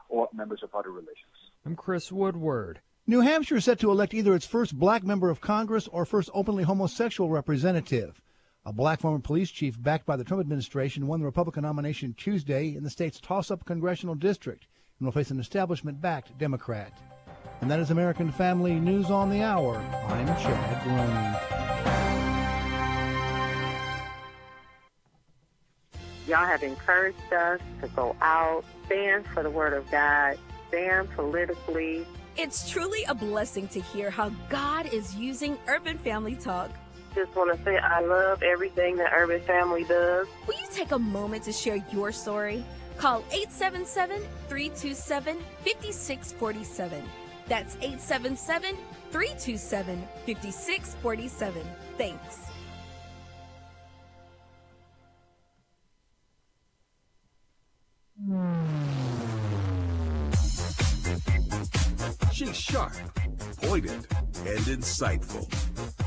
or members of party relations. I'm Chris Woodward. New Hampshire is set to elect either its first black member of Congress or first openly homosexual representative. A black former police chief backed by the Trump administration won the Republican nomination Tuesday in the state's toss-up congressional district and will face an establishment-backed Democrat. And that is American Family News on the Hour. I'm Chad Groening. Y'all have encouraged us to go out, stand for the Word of God, stand politically. It's truly a blessing to hear how God is using Urban Family Talk. Just want to say I love everything that Urban Family does. Will you take a moment to share your story? Call 877-327-5647. That's 877-327-5647. Thanks. She's sharp, pointed, and insightful.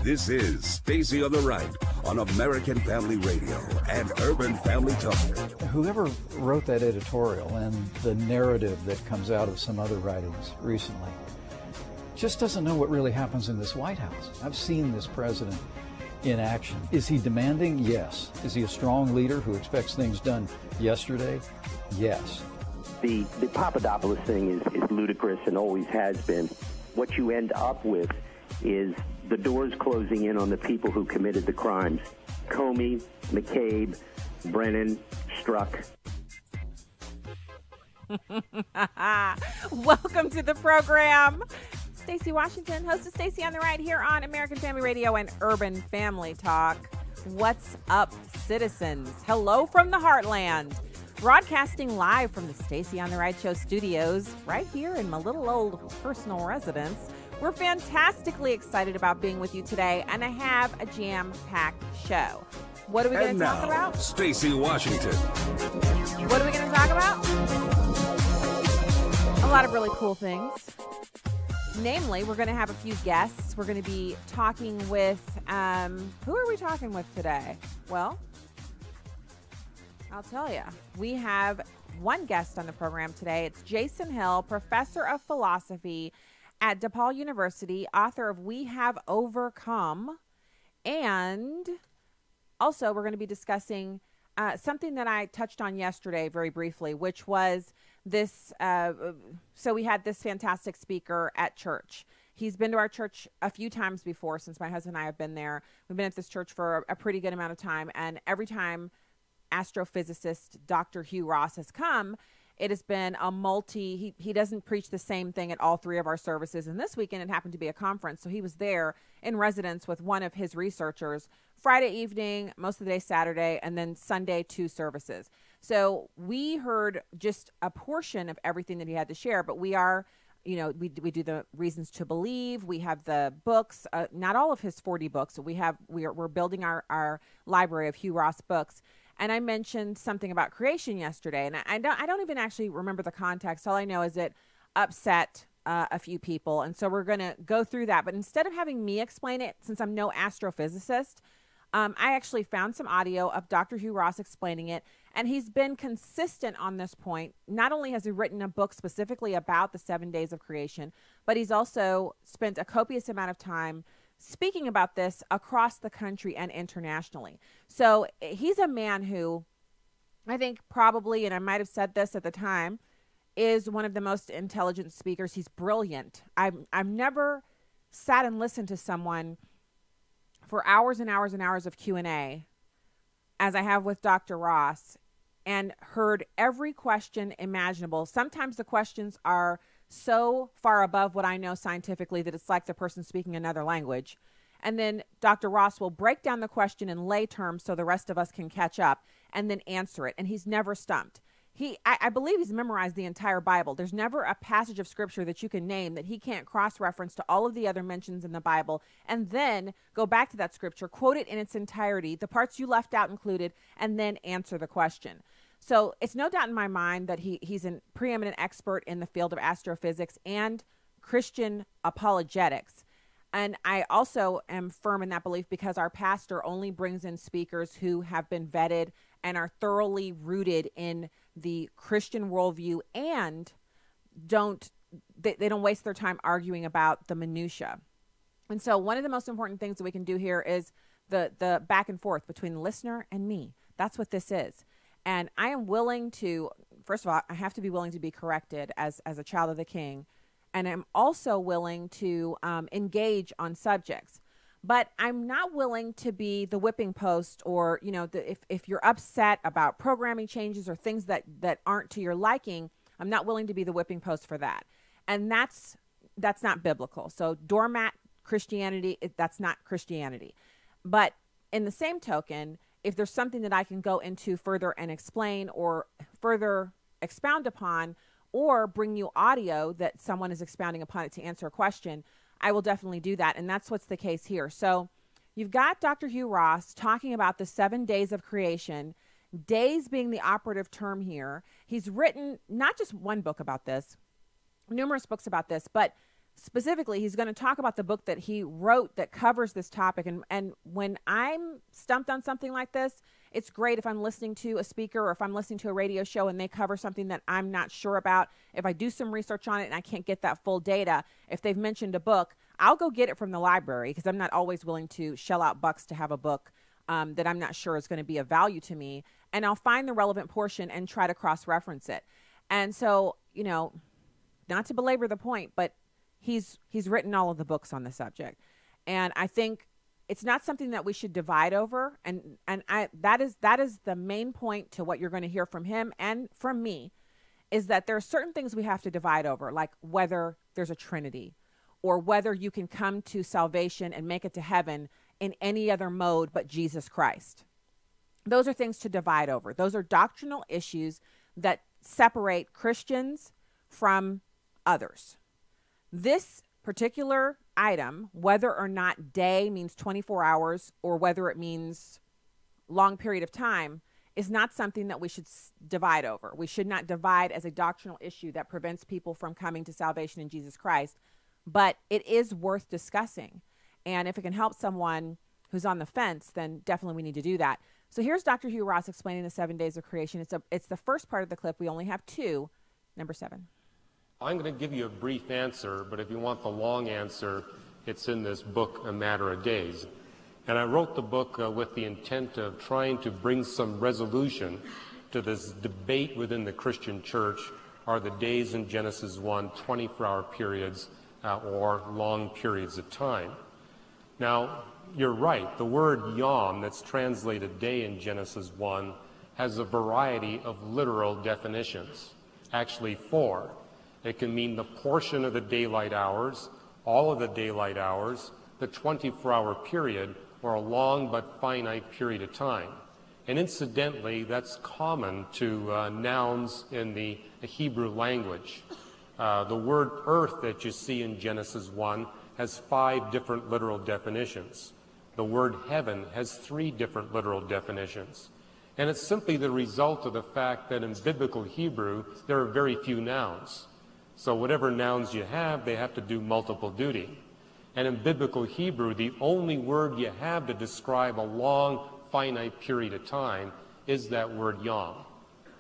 This is Stacy on the Right on American Family Radio and Urban Family Talk. Whoever wrote that editorial and the narrative that comes out of some other writings recently just doesn't know what really happens in this White House. I've seen this president in action. Is he demanding? Yes. Is he a strong leader who expects things done yesterday? Yes. The Papadopoulos thing is ludicrous and always has been. What you end up with is the doors closing in on the people who committed the crimes. Comey, McCabe, Brennan, Strzok. Welcome to the program. Stacy Washington, host of Stacy on the Right here on American Family Radio and Urban Family Talk. What's up, citizens? Hello from the Heartland. Broadcasting live from the Stacy on the Right Show studios right here in my little old personal residence. We're fantastically excited about being with you today, and I have a jam-packed show. What are we going to talk about? Stacy Washington. What are we going to talk about? A lot of really cool things. Namely, we're going to have a few guests. We're going to be talking with, who are we talking with today? Well, I'll tell you. We have one guest on the program today. It's Jason Hill, professor of philosophy at DePaul University, author of We Have Overcome. And also, we're going to be discussing something that I touched on yesterday very briefly, which was this. So we had this fantastic speaker at church. He's been to our church a few times before since my husband and I have been there. We've been at this church for a pretty good amount of time. And every time astrophysicist Dr. Hugh Ross has come, it has been a he doesn't preach the same thing at all three of our services. And this weekend, it happened to be a conference. So he was there in residence with one of his researchers Friday evening, most of the day Saturday, and then Sunday, 2 services. So we heard just a portion of everything that he had to share, but we are, we do the reasons to believe. We have the books, not all of his 40 books. We're building our library of Hugh Ross books. And I mentioned something about creation yesterday, and I don't even actually remember the context. All I know is it upset a few people, and so we're going to go through that. But instead of having me explain it, since I'm no astrophysicist, I actually found some audio of Dr. Hugh Ross explaining it, and he's been consistent on this point. Not only has he written a book specifically about the 7 days of creation, but he's also spent a copious amount of time speaking about this across the country and internationally. So he's a man who I think probably, and I might have said this at the time, is one of the most intelligent speakers. He's brilliant. I've never sat and listened to someone for hours and hours and hours of Q&A as I have with Dr. Ross and heard every question imaginable. Sometimes the questions are so far above what I know scientifically that it's like the person speaking another language. And then Dr. Ross will break down the question in lay terms so the rest of us can catch up and then answer it. And he's never stumped. I believe he's memorized the entire Bible. There's never a passage of scripture that you can name that he can't cross-reference to all of the other mentions in the Bible and then go back to that scripture, quote it in its entirety, the parts you left out included, and then answer the question. So it's no doubt in my mind that he's a preeminent expert in the field of astrophysics and Christian apologetics. And I also am firm in that belief because our pastor only brings in speakers who have been vetted and are thoroughly rooted in the Christian worldview and they don't waste their time arguing about the minutia. And so one of the most important things that we can do here is the back and forth between the listener and me. That's what this is. And I am willing to, first of all, I have to be willing to be corrected as a child of the King. And I'm also willing to engage on subjects. But I'm not willing to be the whipping post, or, you know, if you're upset about programming changes or things that aren't to your liking, I'm not willing to be the whipping post for that. And that's not biblical. So doormat Christianity, that's not Christianity. But in the same token, if there's something that I can go into further and explain or further expound upon, or bring you audio that someone is expounding upon it to answer a question, I will definitely do that. And that's what's the case here. So you've got Dr. Hugh Ross talking about the 7 days of creation, days being the operative term here. He's written not just one book about this, numerous books about this, but specifically he's going to talk about the book that he wrote that covers this topic. And when I'm stumped on something like this, it's great if I'm listening to a speaker or if I'm listening to a radio show and they cover something that I'm not sure about. If I do some research on it and I can't get that full data, if they've mentioned a book, I'll go get it from the library, because I'm not always willing to shell out bucks to have a book that I'm not sure is going to be of value to me. And I'll find the relevant portion and try to cross-reference it. And so, you know, not to belabor the point, but he's written all of the books on the subject. And I think it's not something that we should divide over. And that is the main point to what you're going to hear from him and from me, is that there are certain things we have to divide over, like whether there's a Trinity or whether you can come to salvation and make it to heaven in any other mode but Jesus Christ. Those are things to divide over. Those are doctrinal issues that separate Christians from others. This particular item, whether or not day means 24 hours or whether it means long period of time, is not something that we should divide over. We should not divide as a doctrinal issue that prevents people from coming to salvation in Jesus Christ, but it is worth discussing. And if it can help someone who's on the fence, then definitely we need to do that. So here's Dr. Hugh Ross explaining the 7 days of creation. It's the first part of the clip. We only have two. Number 7. I'm going to give you a brief answer, but if you want the long answer, it's in this book, A Matter of Days. And I wrote the book with the intent of trying to bring some resolution to this debate within the Christian church. Are the days in Genesis 1 24-hour periods or long periods of time? Now, you're right. The word yom, that's translated day in Genesis 1, has a variety of literal definitions, actually 4. It can mean the portion of the daylight hours, all of the daylight hours, the 24-hour period, or a long but finite period of time. And incidentally, that's common to nouns in the Hebrew language. The word earth that you see in Genesis 1 has 5 different literal definitions. The word heaven has 3 different literal definitions. And it's simply the result of the fact that in biblical Hebrew, there are very few nouns. So whatever nouns you have, they have to do multiple duty. And in biblical Hebrew, the only word you have to describe a long, finite period of time is that word yom.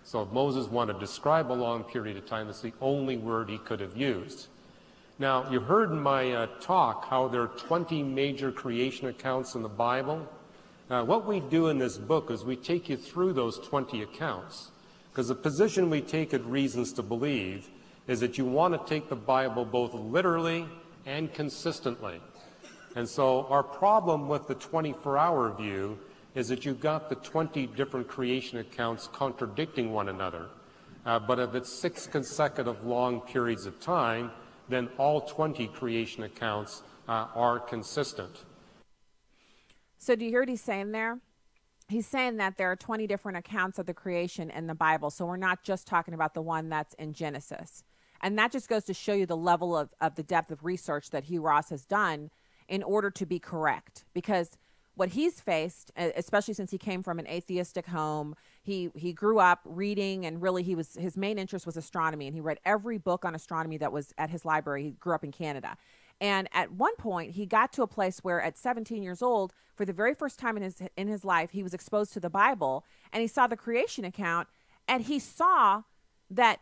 So if Moses wanted to describe a long period of time, that's the only word he could have used. Now, you heard in my talk how there are 20 major creation accounts in the Bible. What we do in this book is we take you through those 20 accounts, because the position we take at Reasons to Believe is that you want to take the Bible both literally and consistently. And so our problem with the 24-hour view is that you've got the 20 different creation accounts contradicting one another. But if it's 6 consecutive long periods of time, then all 20 creation accounts are consistent. So do you hear what he's saying there? He's saying that there are 20 different accounts of the creation in the Bible. So we're not just talking about the one that's in Genesis. And that just goes to show you the level of the depth of research that Hugh Ross has done in order to be correct. Because what he's faced, especially since he came from an atheistic home, he grew up reading, and really his main interest was astronomy, and he read every book on astronomy that was at his library. He grew up in Canada. And at one point, he got to a place where at 17 years old, for the very first time in his life, he was exposed to the Bible, and he saw the creation account, and he saw that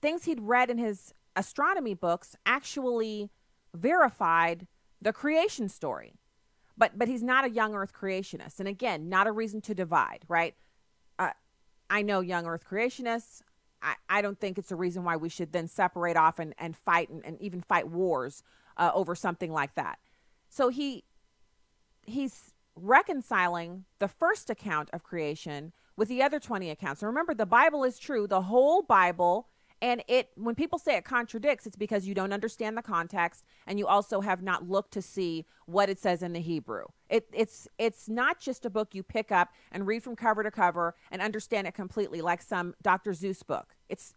things he'd read in his astronomy books actually verified the creation story. But he's not a young earth creationist. And again, not a reason to divide, right? I know young earth creationists. I don't think it's a reason why we should then separate off and fight and even fight wars over something like that. So he's reconciling the first account of creation with the other 20 accounts. And remember, the Bible is true, the whole Bible. And when people say it contradicts, it's because you don't understand the context, and you also have not looked to see what it says in the Hebrew. It's not just a book you pick up and read from cover to cover and understand it completely, like some Dr. Seuss book. It's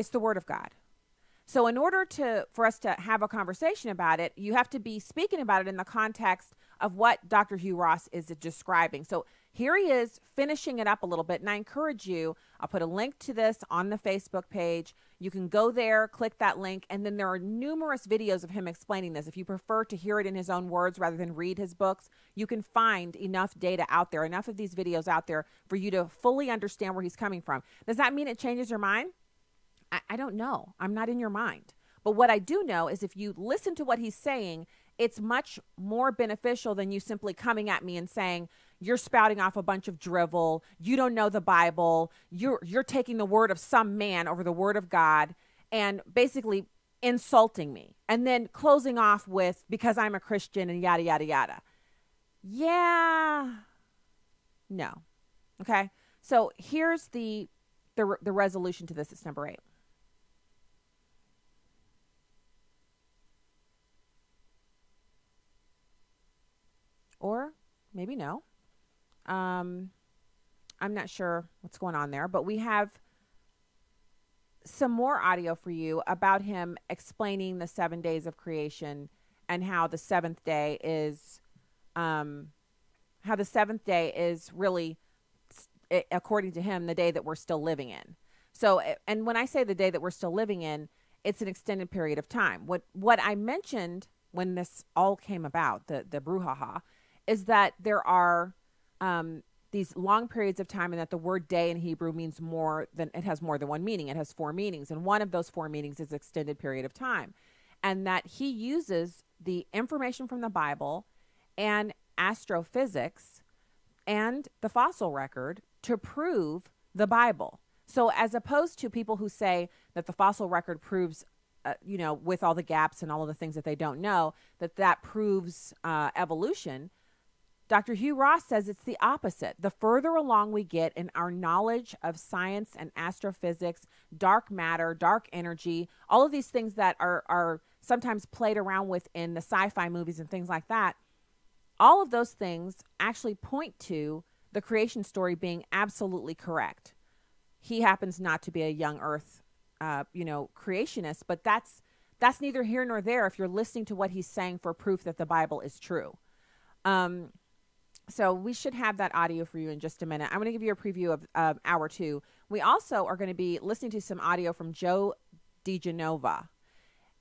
the Word of God. So in order for us to have a conversation about it, you have to be speaking about it in the context of what Dr. Hugh Ross is describing. So here he is finishing it up a little bit, and I encourage you, I'll put a link to this on the Facebook page. You can go there, click that link, and then there are numerous videos of him explaining this. If you prefer to hear it in his own words rather than read his books, you can find enough data out there, enough of these videos out there for you to fully understand where he's coming from. Does that mean it changes your mind? I don't know. I'm not in your mind. But what I do know is if you listen to what he's saying, it's much more beneficial than you simply coming at me and saying, you're spouting off a bunch of drivel. You don't know the Bible. You're taking the word of some man over the word of God and basically insulting me. And then closing off with, because I'm a Christian and yada, yada, yada. Yeah. No. Okay. So here's the resolution to this. It's number 8. Or maybe no. I'm not sure what's going on there, but we have some more audio for you about him explaining the 7 days of creation and how the seventh day is really, according to him, the day that we're still living in. So, and when I say the day that we're still living in, it's an extended period of time. What I mentioned when this all came about, the brouhaha, is that there are these long periods of time, and that the word day in Hebrew means it has more than one meaning. It has 4 meanings, and one of those 4 meanings is extended period of time, and that he uses the information from the Bible and astrophysics and the fossil record to prove the Bible. So as opposed to people who say that the fossil record proves, with all the gaps and all of the things that they don't know, that proves evolution, Dr. Hugh Ross says it's the opposite. The further along we get in our knowledge of science and astrophysics, dark matter, dark energy, all of these things that are sometimes played around with in the sci-fi movies and things like that, all of those things actually point to the creation story being absolutely correct. He happens not to be a young earth, creationist, but that's neither here nor there if you're listening to what he's saying for proof that the Bible is true. So we should have that audio for you in just a minute. I'm going to give you a preview of hour 2. We also are going to be listening to some audio from Joe DiGenova.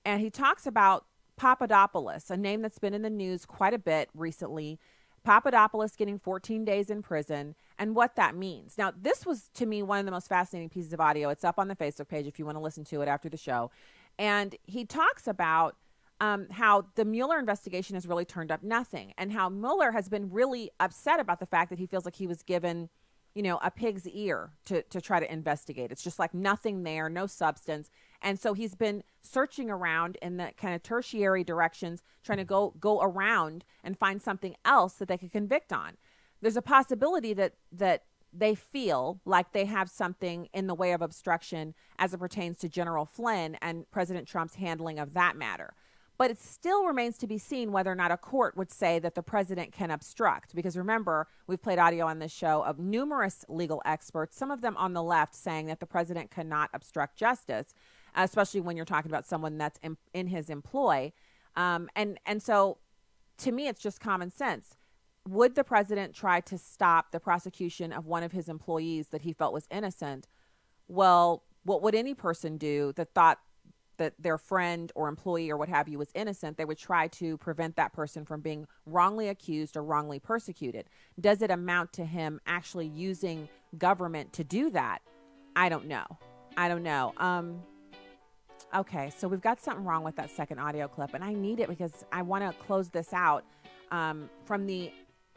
And he talks about Papadopoulos, a name that's been in the news quite a bit recently. Papadopoulos getting 14 days in prison and what that means. Now, this was, to me, one of the most fascinating pieces of audio. It's up on the Facebook page if you want to listen to it after the show. And he talks about how the Mueller investigation has really turned up nothing, and how Mueller has been really upset about the fact that he feels like he was given, a pig's ear to try to investigate. It's just like nothing there, no substance. And so he's been searching around in the kind of tertiary directions, trying to go around and find something else that they could convict on. There's a possibility that they feel like they have something in the way of obstruction as it pertains to General Flynn and President Trump's handling of that matter. But it still remains to be seen whether or not a court would say that the president can obstruct. Because remember, we've played audio on this show of numerous legal experts, some of them on the left, saying that the president cannot obstruct justice, especially when you're talking about someone that's in his employ. And so to me, it's just common sense. Would the president try to stop the prosecution of one of his employees that he felt was innocent? Well, what would any person do that thought that their friend or employee or what have you was innocent? They would try to prevent that person from being wrongly accused or wrongly persecuted. Does it amount to him actually using government to do that? I don't know. Okay, so we've got something wrong with that second audio clip, and I need it because I want to close this out from the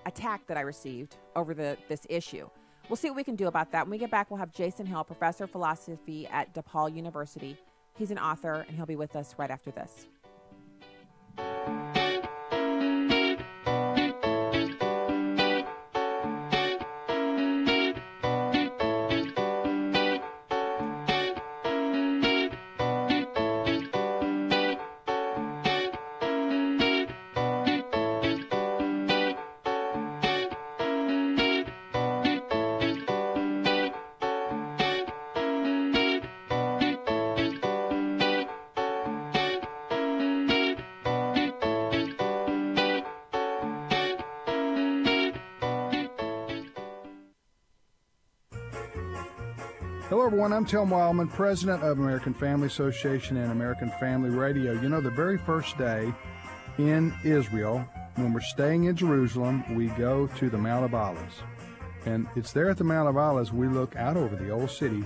attack that I received over this issue. We'll see what we can do about that. When we get back, we'll have Jason Hill, professor of philosophy at DePaul University. He's an author, and he'll be with us right after this. Hello, everyone. I'm Tim Wildman, president of American Family Association and American Family Radio. You know, the very first day in Israel, when we're staying in Jerusalem, we go to the Mount of Olives. And it's there at the Mount of Olives we look out over the old city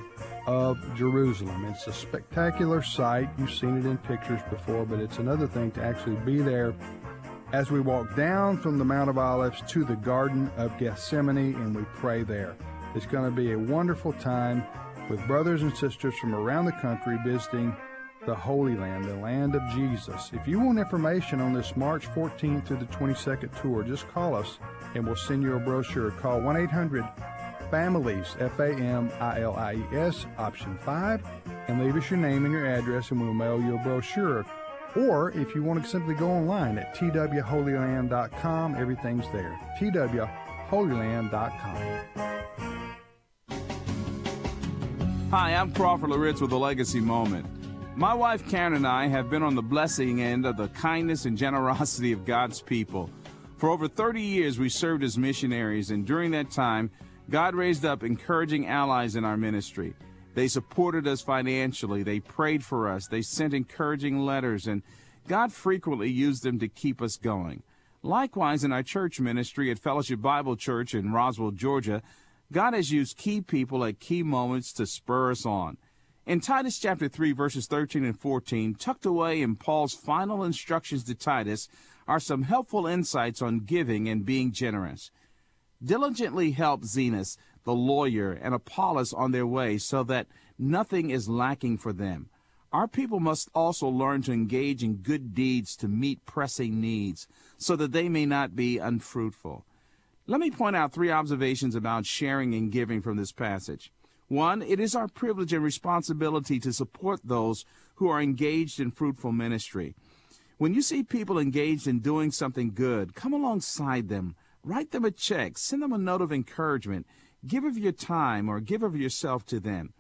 of Jerusalem. It's a spectacular sight. You've seen it in pictures before, but it's another thing to actually be there as we walk down from the Mount of Olives to the Garden of Gethsemane, and we pray there. It's going to be a wonderful time with brothers and sisters from around the country visiting the Holy Land, the land of Jesus. If you want information on this March 14th through the 22nd tour, just call us and we'll send you a brochure. Call 1-800-FAMILIES, F-A-M-I-L-I-E-S, option 5, and leave us your name and your address and we'll mail you a brochure. Or if you want to simply go online at twholyland.com, everything's there. twholyland.com. Hi, I'm Crawford Loritz with a Legacy Moment. My wife Karen and I have been on the blessing end of the kindness and generosity of God's people. For over 30 years, we served as missionaries, and during that time, God raised up encouraging allies in our ministry. They supported us financially, they prayed for us, they sent encouraging letters, and God frequently used them to keep us going. Likewise, in our church ministry at Fellowship Bible Church in Roswell, Georgia, God has used key people at key moments to spur us on. In Titus chapter 3, verses 13 and 14, tucked away in Paul's final instructions to Titus, are some helpful insights on giving and being generous. Diligently help Zenas, the lawyer, and Apollos on their way so that nothing is lacking for them. Our people must also learn to engage in good deeds to meet pressing needs so that they may not be unfruitful. Let me point out 3 observations about sharing and giving from this passage. 1, it is our privilege and responsibility to support those who are engaged in fruitful ministry. When you see people engaged in doing something good, come alongside them, write them a check, send them a note of encouragement, give of your time or give of yourself to them.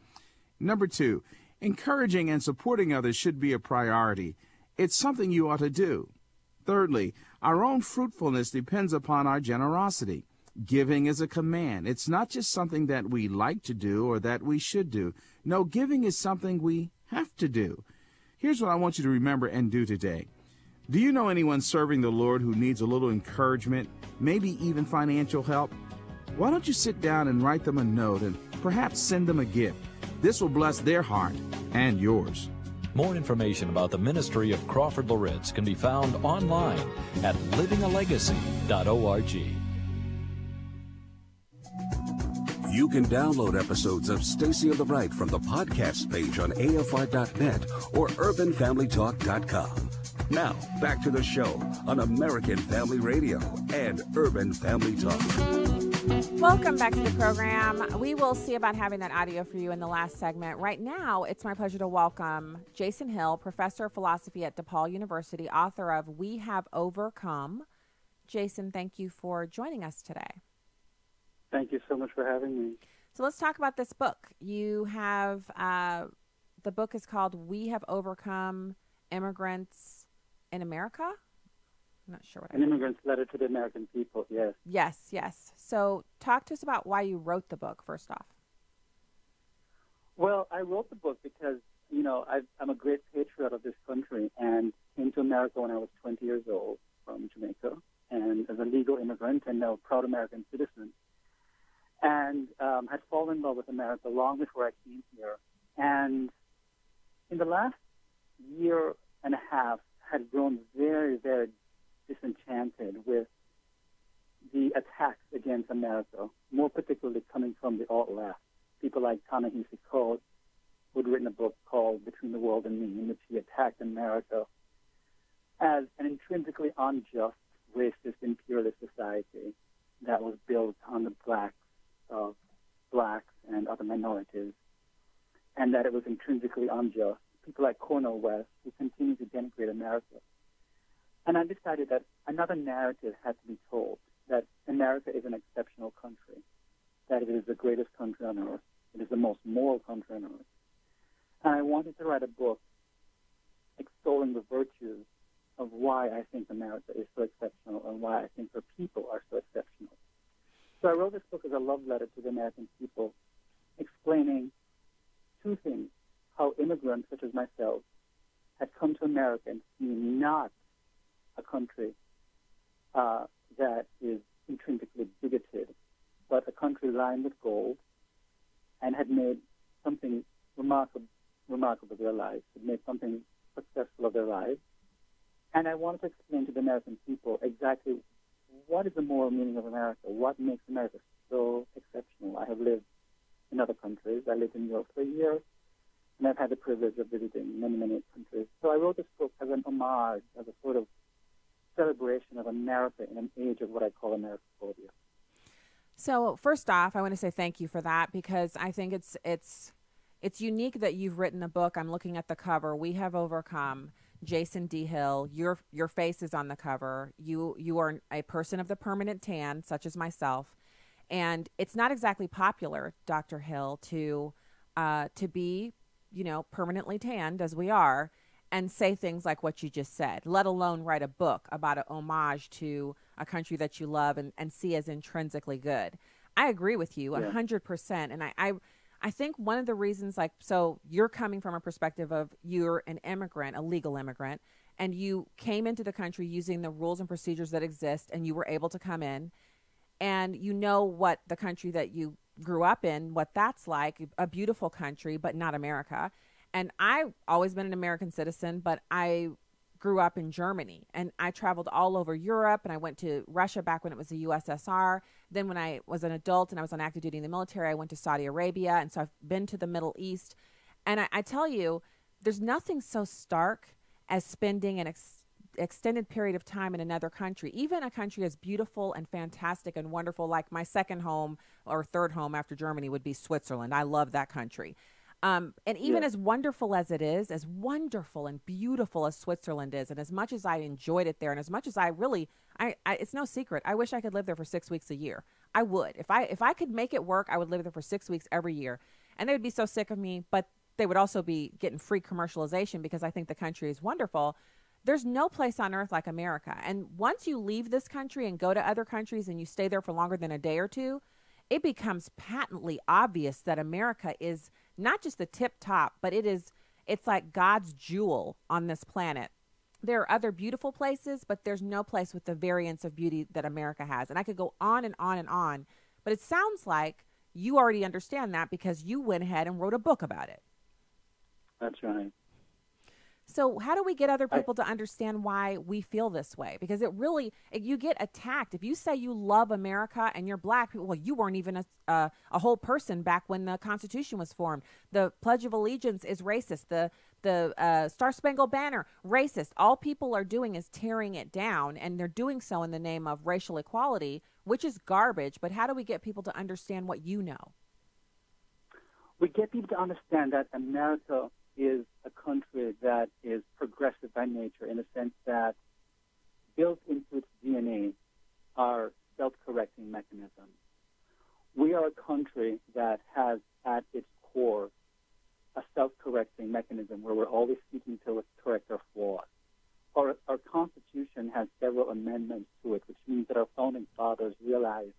Number 2, encouraging and supporting others should be a priority. It's something you ought to do. Thirdly, our own fruitfulness depends upon our generosity. Giving is a command. It's not just something that we like to do or that we should do. No, giving is something we have to do. Here's what I want you to remember and do today. Do you know anyone serving the Lord who needs a little encouragement, maybe even financial help? Why don't you sit down and write them a note and perhaps send them a gift? This will bless their heart and yours. More information about the ministry of Crawford Loritz can be found online at livingalegacy.org. You can download episodes of Stacy on the Right from the podcast page on AFR.net or UrbanFamilyTalk.com. Now, back to the show on American Family Radio and Urban Family Talk. Welcome back to the program. We will see about having that audio for you in the last segment. Right now, it's my pleasure to welcome Jason Hill, professor of philosophy at DePaul University, author of We Have Overcome. Jason, thank you for joining us today. Thank you so much for having me. So let's talk about this book. You have, the book is called We Have Overcome Immigrants in America? I'm not sure what An Immigrant's Letter to the American People, yes. Yes. So talk to us about why you wrote the book, first off. Well, I wrote the book because, you know, I'm a great patriot of this country and came to America when I was 20 years old from Jamaica, and as a legal immigrant and now proud American citizen. and had fallen in love with America long before I came here. And in the last year and a half, had grown very, very disenchanted with the attacks against America, more particularly coming from the alt-left. People like Ta-Nehisi Coates, who had written a book called Between the World and Me, in which he attacked America as an intrinsically unjust, racist, imperialist society that was built on the backs of blacks and other minorities, and that it was intrinsically unjust. People like Cornel West, who continue to denigrate America. And I decided that another narrative had to be told, that America is an exceptional country, that it is the greatest country on earth, it is the most moral country on earth. And I wanted to write a book extolling the virtues of why I think America is so exceptional and why I think her people are so exceptional. So I wrote this book as a love letter to the American people, explaining two things: how immigrants such as myself had come to America and seen not a country that is intrinsically bigoted, but a country lined with gold, and had made something remarkable of their lives, had made something successful of their lives. And I wanted to explain to the American people exactly what is the moral meaning of America, what makes America so exceptional. I have lived in other countries. I lived in Europe for a year, and I've had the privilege of visiting many, many countries. So I wrote this book as an homage, as a sort of celebration of America in an age of what I call Americophobia. So first off, I want to say thank you for that, because I think it's unique that you've written a book. I'm looking at the cover. We Have Overcome. Jason D. Hill, your face is on the cover. You are a person of the permanent tan, such as myself, and it's not exactly popular, Dr. Hill, to be, permanently tanned as we are, and say things like what you just said, let alone write a book about a homage to a country that you love and see as intrinsically good. I agree with you 100%, and I think one of the reasons, so you're coming from a perspective of you're an immigrant, a legal immigrant, and you came into the country using the rules and procedures that exist, and you were able to come in, and you know what the country that you grew up in, what that's like, a beautiful country, but not America. And I've always been an American citizen, but I grew up in Germany, and I traveled all over Europe, and I went to Russia back when it was the USSR. Then when I was an adult and I was on active duty in the military, I went to Saudi Arabia, and so I've been to the Middle East. And I tell you, there's nothing so stark as spending an extended period of time in another country, even a country as beautiful and fantastic and wonderful, like my second home or third home after Germany would be Switzerland. I love that country. And even as wonderful as it is, as wonderful and beautiful as Switzerland is, and as much as I enjoyed it there, and as much as I really, it's no secret, I wish I could live there for 6 weeks a year. I would. If I could make it work, I would live there for 6 weeks every year. And they would be so sick of me, but they would also be getting free commercialization because I think the country is wonderful. There's no place on earth like America. And once you leave this country and go to other countries and you stay there for longer than a day or two, it becomes patently obvious that America is not just the tip top, but it's like God's jewel on this planet. There are other beautiful places, but there's no place with the variance of beauty that America has. And I could go on and on and on, but it sounds like you already understand that because you went ahead and wrote a book about it. That's right. So how do we get other people to understand why we feel this way? Because you get attacked. If you say you love America and you're black, people, well, you weren't even a whole person back when the Constitution was formed. The Pledge of Allegiance is racist. The Star Spangled Banner, racist. All people are doing is tearing it down, and they're doing so in the name of racial equality, which is garbage. But how do we get people to understand what you know? We get people to understand that America is a country that is progressive by nature in the sense that built into its DNA are self-correcting mechanisms. We are a country that has at its core a self-correcting mechanism where we're always seeking to correct our flaws. Our Constitution has several amendments to it, which means that our founding fathers realized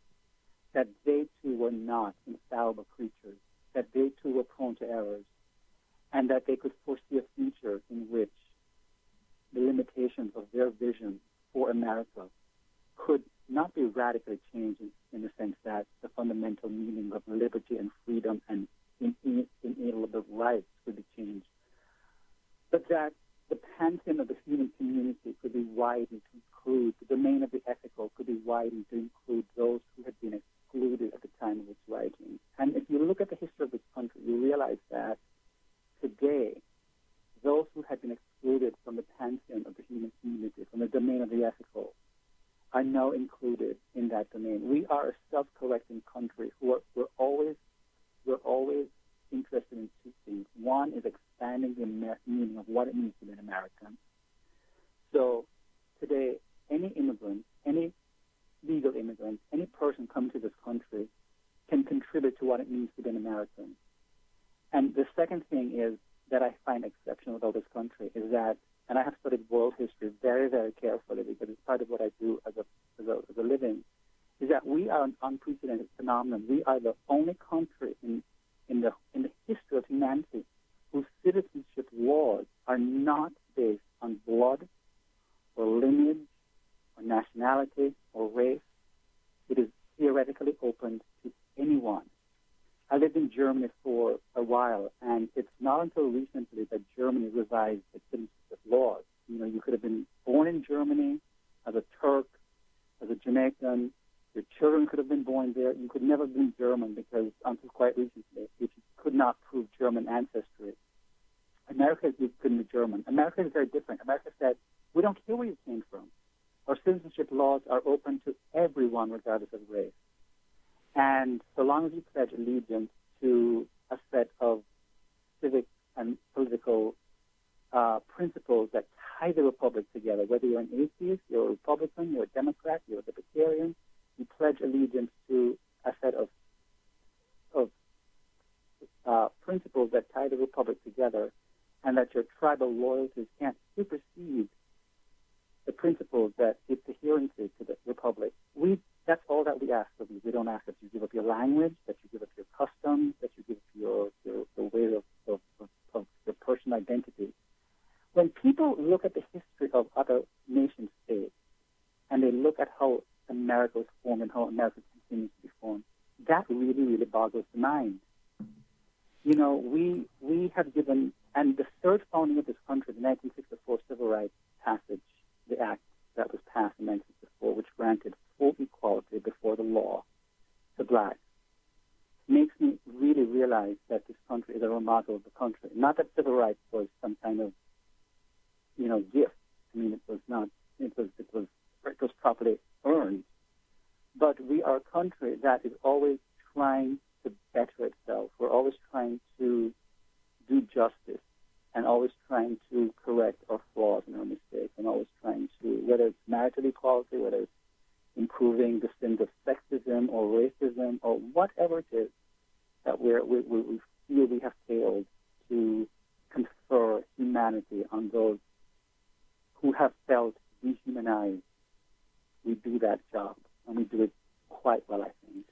that they too were not infallible creatures, that they too were prone to errors, and that they could foresee a future in which the limitations of their vision for America could not be radically changed in the sense that the fundamental meaning of liberty and freedom and inalienable rights could be changed, but that the pantheon of the human community could be widened to include, the domain of the ethical could be widened to include those who had been excluded at the time of its writing. And if you look at the history of this country, you realize that today, those who had been excluded from the pantheon of the human community, from the domain of the ethical, are now included in that domain. We are a self-correcting country we're always interested in two things. One is expanding the meaning of what it means to be an American. So today, any immigrant, any legal immigrant, any person coming to this country can contribute to what it means to be an American. And the second thing is that I find exceptional about this country is that, and I have studied world history very, very carefully because it's part of what I do as a living, is that we are an unprecedented phenomenon. We are the only country in the history of humanity whose citizenship laws are not based on blood or lineage or nationality or race. It is theoretically open to anyone. I lived in Germany for a while, and it's not until recently that Germany revised its citizenship laws. You know, you could have been born in Germany as a Turk, as a Jamaican. Your children could have been born there. You could never have been German because until quite recently, if you could not prove German ancestry, America couldn't be German. America is very different. America said, we don't care where you came from. Our citizenship laws are open to everyone regardless of race. And so long as you pledge allegiance to a set of civic and political principles that tie the republic together, whether you're an atheist, you're a Republican, you're a Democrat, you're a Libertarian, you pledge allegiance to a set of principles that tie the republic together, and that your tribal loyalties can't supersede the principles that give coherency to the republic. That's all that we ask of you. We don't ask that you give up your language, that you give up your customs, that you give up the way of your personal identity. When people look at the history of other nation states and they look at how America was formed and how America continues to be formed, that really, really boggles the mind. You know, we have given, and the third founding of this country, the 1964 Civil Rights Passage, the act that was passed in 1964, which granted full equality before the law to blacks, makes me really realize that this country is a remarkable country. Not that civil rights was some kind of, gift. I mean, it was not. It was properly earned. But we are a country that is always trying to better itself. We're always trying to do justice and always trying to correct our flaws and our mistakes, and always trying to, whether it's marital equality, whether it's improving the sins of sexism or racism or whatever it is, that we feel we have failed to confer humanity on those who have felt dehumanized. We do that job, and we do it quite well, I think.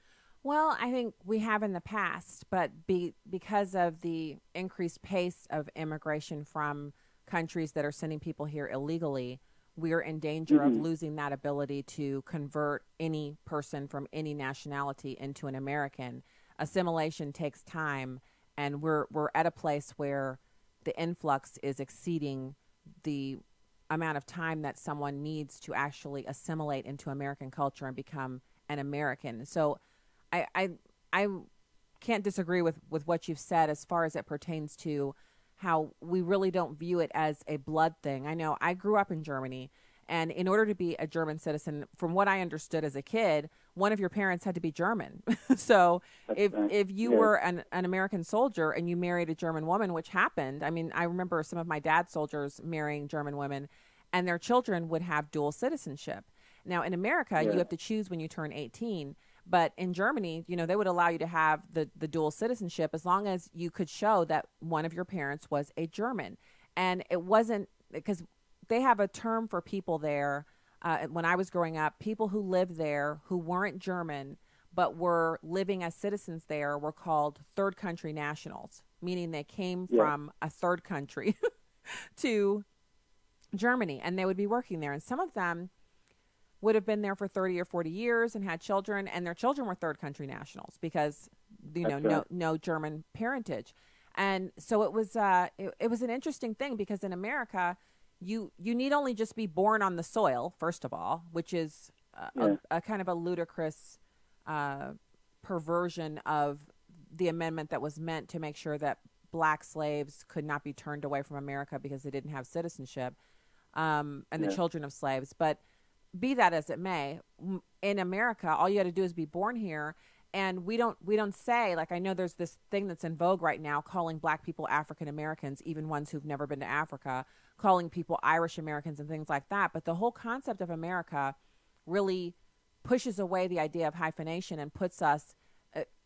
Well, I think we have in the past, but because of the increased pace of immigration from countries that are sending people here illegally, we're in danger of losing that ability to convert any person from any nationality into an American. Assimilation takes time, and we're at a place where the influx is exceeding the amount of time that someone needs to actually assimilate into American culture and become an American. So I can't disagree with what you've said as far as it pertains to how we really don't view it as a blood thing. I know I grew up in Germany, and in order to be a German citizen, from what I understood as a kid, one of your parents had to be German. So if you were an American soldier and you married a German woman, which happened, I mean, I remember some of my dad's soldiers marrying German women, and their children would have dual citizenship. Now, in America, you have to choose when you turn 18. But in Germany, they would allow you to have the dual citizenship as long as you could show that one of your parents was a German. And it wasn't, because they have a term for people there. When I was growing up, people who lived there who weren't German but were living as citizens there were called third country nationals, meaning they came from a third country to Germany, and they would be working there. And some of them would have been there for 30 or 40 years and had children, and their children were third country nationals because, no German parentage. And so it was an interesting thing because in America, you need only just be born on the soil, first of all, which is a kind of a ludicrous perversion of the amendment that was meant to make sure that black slaves could not be turned away from America because they didn't have citizenship, and the children of slaves. But be that as it may, in America, all you got to do is be born here. And we don't say, like, I know there's this thing that's in vogue right now, calling black people African Americans, even ones who've never been to Africa, calling people Irish Americans and things like that. But the whole concept of America really pushes away the idea of hyphenation and puts us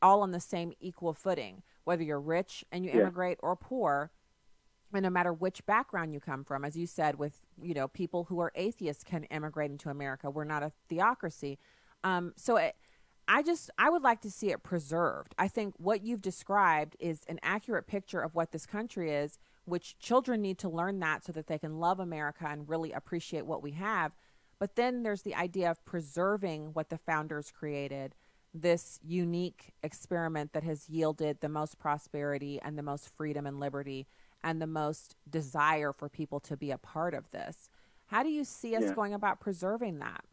all on the same equal footing, whether you're rich and you immigrate or poor, and no matter which background you come from. As you said, with people who are atheists can immigrate into America. We're not a theocracy. I would like to see it preserved. I think what you've described is an accurate picture of what this country is, which children need to learn that so that they can love America and really appreciate what we have. But then there's the idea of preserving what the founders created, this unique experiment that has yielded the most prosperity and the most freedom and liberty and the most desire for people to be a part of this. How do you see us going about preserving that?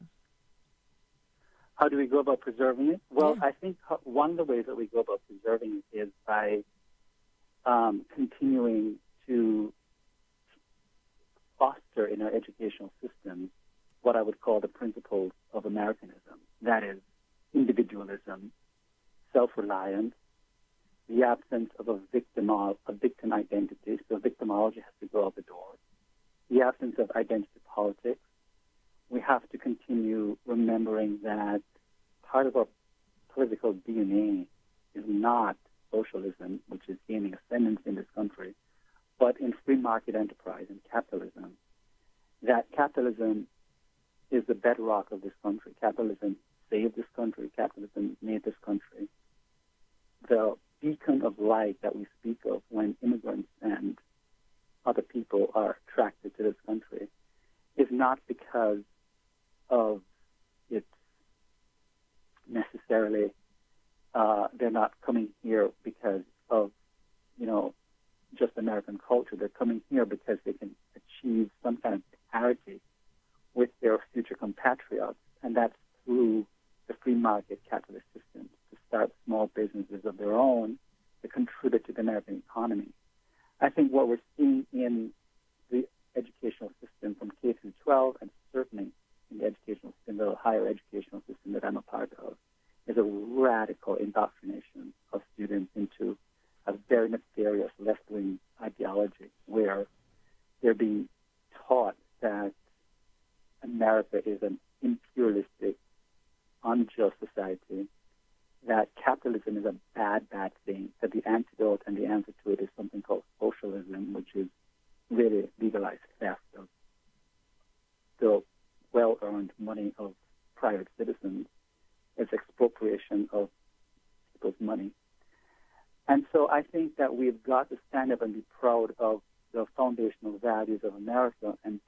How do we go about preserving it? Well, I think one of the ways that we go about preserving it is by continuing to foster in our educational system what I would call the principles of Americanism. That is individualism, self-reliance, the absence of a victim identity, so victimology has to go out the door, the absence of identity politics. We have to continue remembering that part of our political DNA is not socialism, which is gaining ascendance in this country, but in free market enterprise and capitalism. That capitalism is the bedrock of this country. Capitalism saved this country. Capitalism made this country. The beacon of light that we speak of when immigrants and other people are attracted to this country is not because of its necessarily, they're not coming here because of, just American culture. They're coming here because they can achieve some kind of parity with their future compatriots, and that's through the free market capitalist system, to start small businesses of their own to contribute to the American economy. I think what we're seeing in the educational system from K through 12, and certainly in the educational system, the higher educational system that I'm a part of, is a radical indoctrination of students into a very nefarious left-wing ideology where they're being taught that America is an imperialistic, unjust society, that capitalism is a bad, bad thing, that the antidote and the answer to it is something called socialism, which is really legalized theft of the well-earned money of private citizens. It's expropriation of people's money. And so I think that we've got to stand up and be proud of the foundational values of America and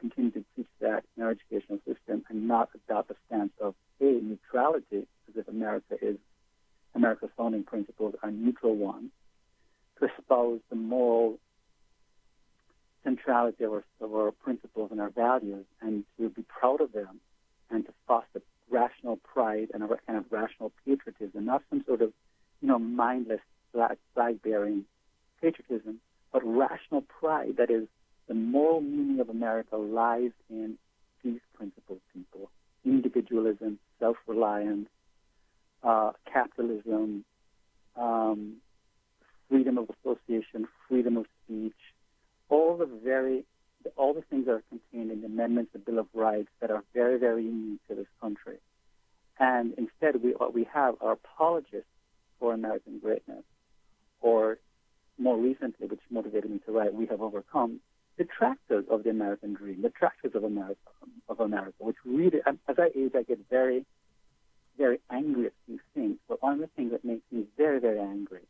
continue to teach that in our educational system and not adopt a stance of, neutrality, as if America's founding principles are neutral ones, to espouse the moral centrality of our principles and our values and to be proud of them and to foster rational pride and a kind of rational patriotism, not some sort of, mindless flag-bearing patriotism, but rational pride. That is, the moral meaning of America lies in these principles, people. Individualism, self-reliance, capitalism, freedom of association, freedom of speech, all the things that are contained in the amendments, the Bill of Rights, that are very, very unique to this country. And instead, what we have are apologists for American greatness, or more recently, which motivated me to write, We Have Overcome, detractors of the American dream, detractors of America, which really, as I age, I get very, very angry at these things. But one of the things that makes me very, very angry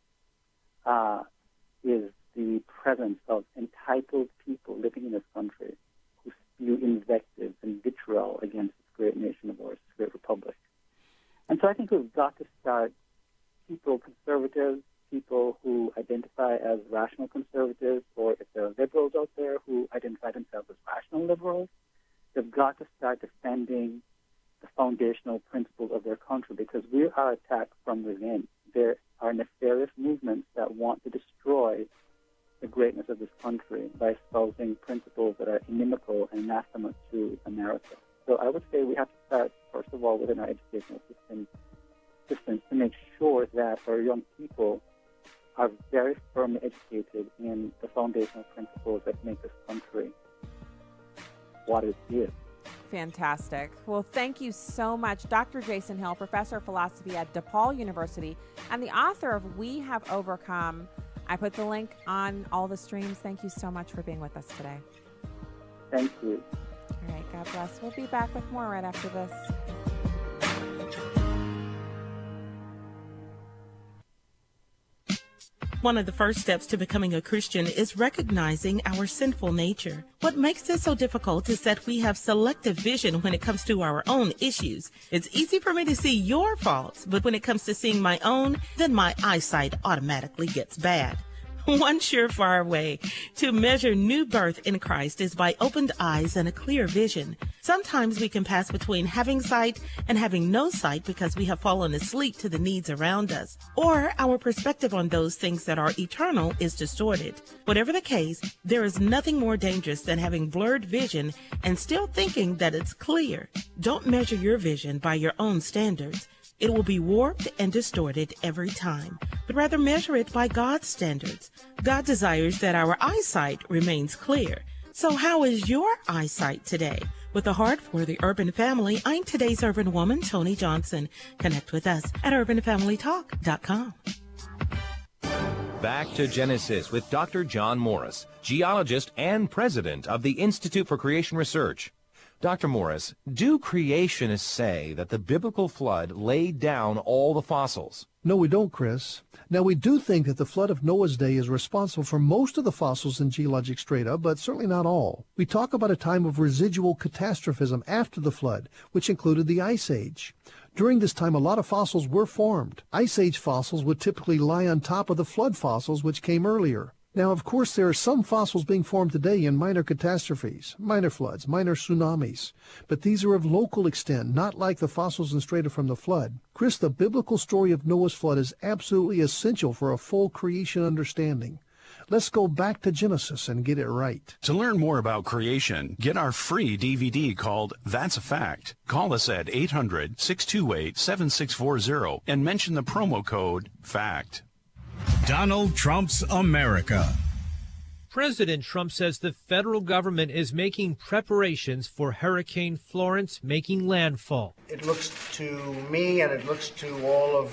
is the presence of entitled people living in this country who spew invectives and vitriol against its great nation of ours, this great republic. And so I think we've got to start people, conservatives, people who identify as rational conservatives, or if there are liberals out there who identify themselves as rational liberals, they've got to start defending the foundational principles of their country, because we are attacked from within. There are nefarious movements that want to destroy the greatness of this country by espousing principles that are inimical and anathema to America. So I would say we have to start, first of all, within our educational systems to make sure that our young people are very firmly educated in the foundational principles that make this country what it is. Fantastic. Well, thank you so much, Dr. Jason Hill, professor of philosophy at DePaul University and the author of We Have Overcome. I put the link on all the streams. Thank you so much for being with us today. Thank you. All right, God bless. We'll be back with more right after this. One of the first steps to becoming a Christian is recognizing our sinful nature. What makes it so difficult is that we have selective vision when it comes to our own issues. It's easy for me to see your faults, but when it comes to seeing my own, then my eyesight automatically gets bad. One surefire way to measure new birth in Christ is by opened eyes and a clear vision. Sometimes we can pass between having sight and having no sight because we have fallen asleep to the needs around us, or our perspective on those things that are eternal is distorted. Whatever the case, there is nothing more dangerous than having blurred vision and still thinking that it's clear. Don't measure your vision by your own standards. It will be warped and distorted every time, but rather measure it by God's standards. God desires that our eyesight remains clear. So how is your eyesight today? With a heart for the urban family, I'm today's urban woman, Tony Johnson. Connect with us at urbanfamilytalk.com. Back to Genesis with Dr. John Morris, geologist and president of the Institute for Creation Research. Dr. Morris, do creationists say that the biblical flood laid down all the fossils? No, we don't, Chris. Now, we do think that the flood of Noah's day is responsible for most of the fossils in geologic strata, but certainly not all. We talk about a time of residual catastrophism after the flood, which included the Ice Age. During this time, a lot of fossils were formed. Ice Age fossils would typically lie on top of the flood fossils, which came earlier. Now, of course, there are some fossils being formed today in minor catastrophes, minor floods, minor tsunamis, but these are of local extent, not like the fossils in strata from the flood. Chris, the biblical story of Noah's flood is absolutely essential for a full creation understanding. Let's go back to Genesis and get it right. To learn more about creation, get our free DVD called That's a Fact. Call us at 800-628-7640 and mention the promo code FACT. Donald Trump's America. President Trump says the federal government is making preparations for Hurricane Florence making landfall. It looks to me, and it looks to a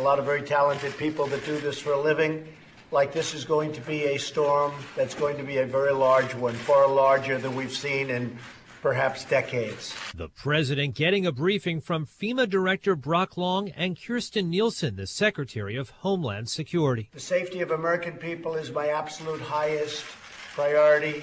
lot of very talented people that do this for a living, like this is going to be a storm that's going to be a very large one, far larger than we've seen in perhaps decades. The president getting a briefing from FEMA Director Brock Long and Kirstjen Nielsen, the Secretary of Homeland Security. The safety of American people is my absolute highest priority.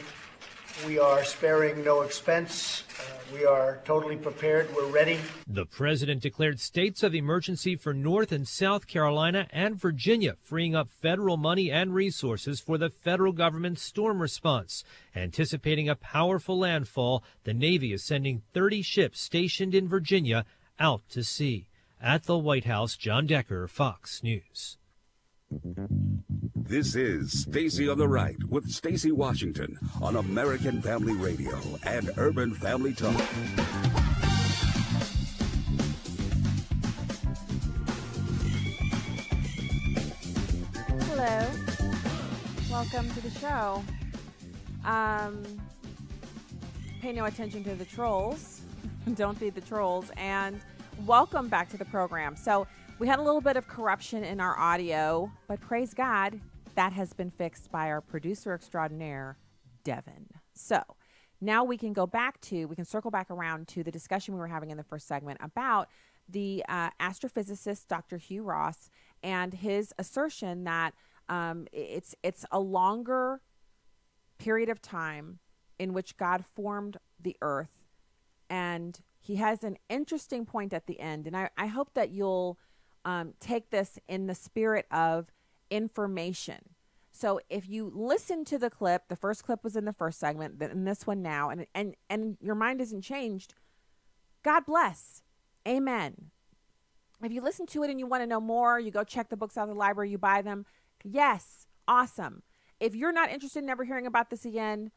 We are sparing no expense. We are totally prepared. We're ready. The president declared states of emergency for North and South Carolina and Virginia, freeing up federal money and resources for the federal government's storm response. Anticipating a powerful landfall, the Navy is sending 30 ships stationed in Virginia out to sea. At the White House, John Decker, Fox News. This is Stacy on the Right with Stacy Washington on American Family Radio and Urban Family Talk. Hello. Welcome to the show. Pay no attention to the trolls. Don't feed the trolls. And welcome back to the program. So we had a little bit of corruption in our audio, but praise God, that has been fixed by our producer extraordinaire, Devin. So now we can circle back around to the discussion we were having in the first segment about the astrophysicist, Dr. Hugh Ross, and his assertion that it's a longer period of time in which God formed the earth and he has an interesting point at the end, and I hope that you'll take this in the spirit of information. So if you listen to the clip, the first clip was in the first segment, then this one now, and your mind isn't changed, God bless. Amen. If you listen to it and you want to know more, you go check the books out of the library, you buy them. Yes, awesome. If you're not interested in never hearing about this again,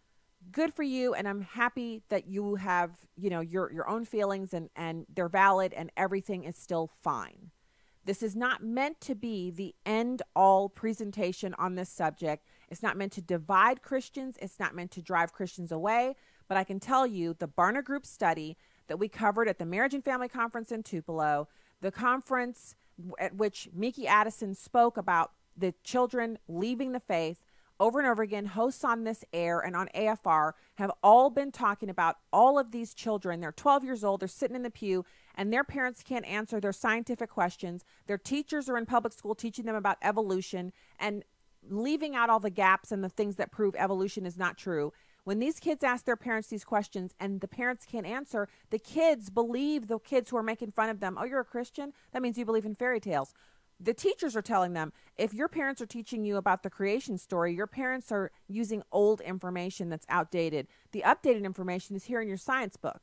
good for you, and I'm happy that you have, your own feelings and they're valid and everything is still fine. This is not meant to be the end-all presentation on this subject. It's not meant to divide Christians. It's not meant to drive Christians away. But I can tell you the Barna Group study that we covered at the Marriage and Family Conference in Tupelo, the conference at which Miki Addison spoke about the children leaving the faith, over and over again, hosts on this air and on AFR have all been talking about all of these children. They're 12 years old. They're sitting in the pew, and their parents can't answer their scientific questions. Their teachers are in public school teaching them about evolution and leaving out all the gaps and the things that prove evolution is not true. When these kids ask their parents these questions and the parents can't answer, the kids believe the kids who are making fun of them. Oh, you're a Christian? That means you believe in fairy tales. The teachers are telling them, if your parents are teaching you about the creation story, your parents are using old information that's outdated. The updated information is here in your science book.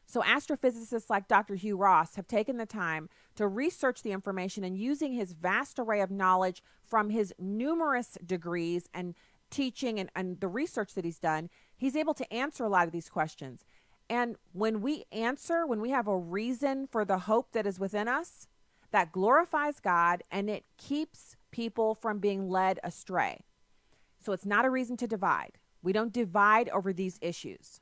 So astrophysicists like Dr. Hugh Ross have taken the time to research the information, and using his vast array of knowledge from his numerous degrees and teaching and the research that he's done, he's able to answer a lot of these questions. And when we answer, when we have a reason for the hope that is within us, that glorifies God and it keeps people from being led astray. So it's not a reason to divide. We don't divide over these issues.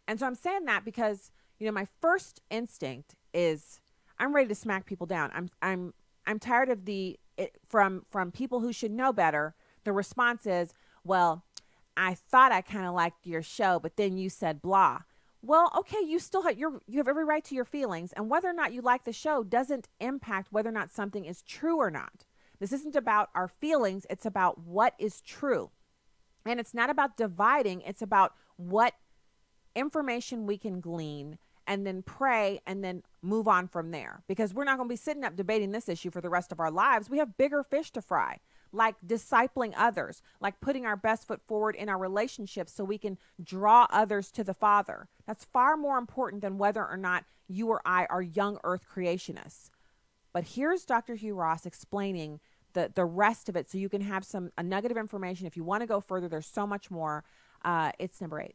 And so I'm saying that because, my first instinct is I'm ready to smack people down. I'm tired of from people who should know better. The response is, well, I thought I kind of liked your show, but then you said blah. Well, okay, you still have you have every right to your feelings, and whether or not you like the show doesn't impact whether or not something is true or not. This isn't about our feelings, it's about what is true. And it's not about dividing, it's about what information we can glean and then pray and then move on from there. Because we're not going to be sitting up debating this issue for the rest of our lives. We have bigger fish to fry, like discipling others, like putting our best foot forward in our relationships so we can draw others to the Father. That's far more important than whether or not you or I are young earth creationists. But here's Dr. Hugh Ross explaining the rest of it so you can have a nugget of information. If you want to go further, there's so much more. It's number 8.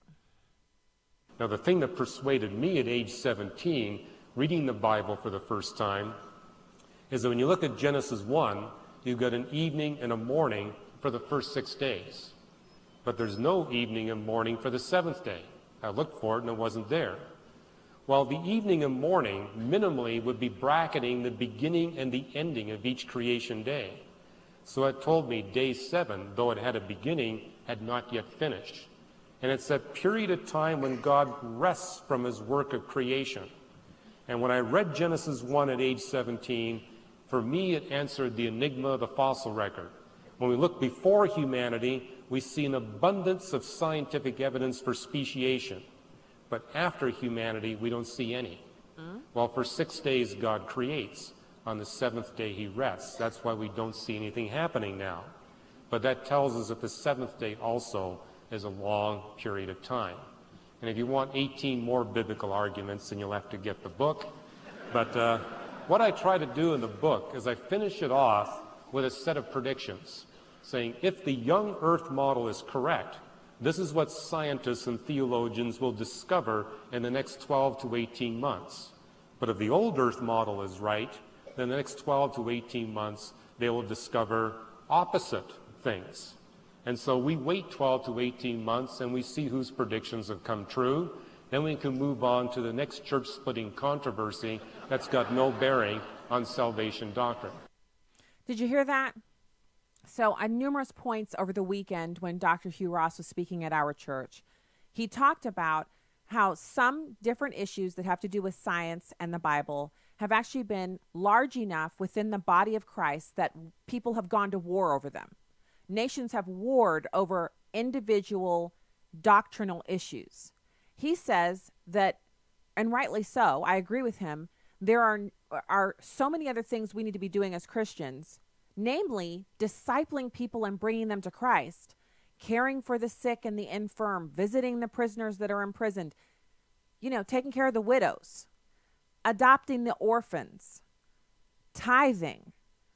Now, the thing that persuaded me at age 17, reading the Bible for the first time, is that when you look at Genesis 1, you've got an evening and a morning for the first 6 days. But there's no evening and morning for the 7th day. I looked for it and it wasn't there. Well, the evening and morning minimally would be bracketing the beginning and the ending of each creation day. So it told me day 7, though it had a beginning, had not yet finished. And it's a period of time when God rests from his work of creation. And when I read Genesis 1 at age 17, for me it answered the enigma of the fossil record. When we look before humanity, we see an abundance of scientific evidence for speciation. But after humanity, we don't see any. Well, for 6 days God creates. On the 7th day he rests. That's why we don't see anything happening now. But that tells us that the 7th day also is a long period of time. And if you want 18 more biblical arguments, then you'll have to get the book. But what I try to do in the book is I finish it off with a set of predictions, saying if the young earth model is correct, this is what scientists and theologians will discover in the next 12 to 18 months. But if the old earth model is right, then the next 12 to 18 months, they will discover opposite things. And so we wait 12 to 18 months and we see whose predictions have come true. Then we can move on to the next church-splitting controversy that's got no bearing on salvation doctrine. Did you hear that? So on numerous points over the weekend when Dr. Hugh Ross was speaking at our church, he talked about how some different issues that have to do with science and the Bible have actually been large enough within the body of Christ that people have gone to war over them. Nations have warred over individual doctrinal issues. He says that and rightly so, I agree with him, there are so many other things we need to be doing as Christians, namely discipling people and bringing them to Christ, caring for the sick and the infirm, visiting the prisoners that are imprisoned, taking care of the widows, adopting the orphans, tithing.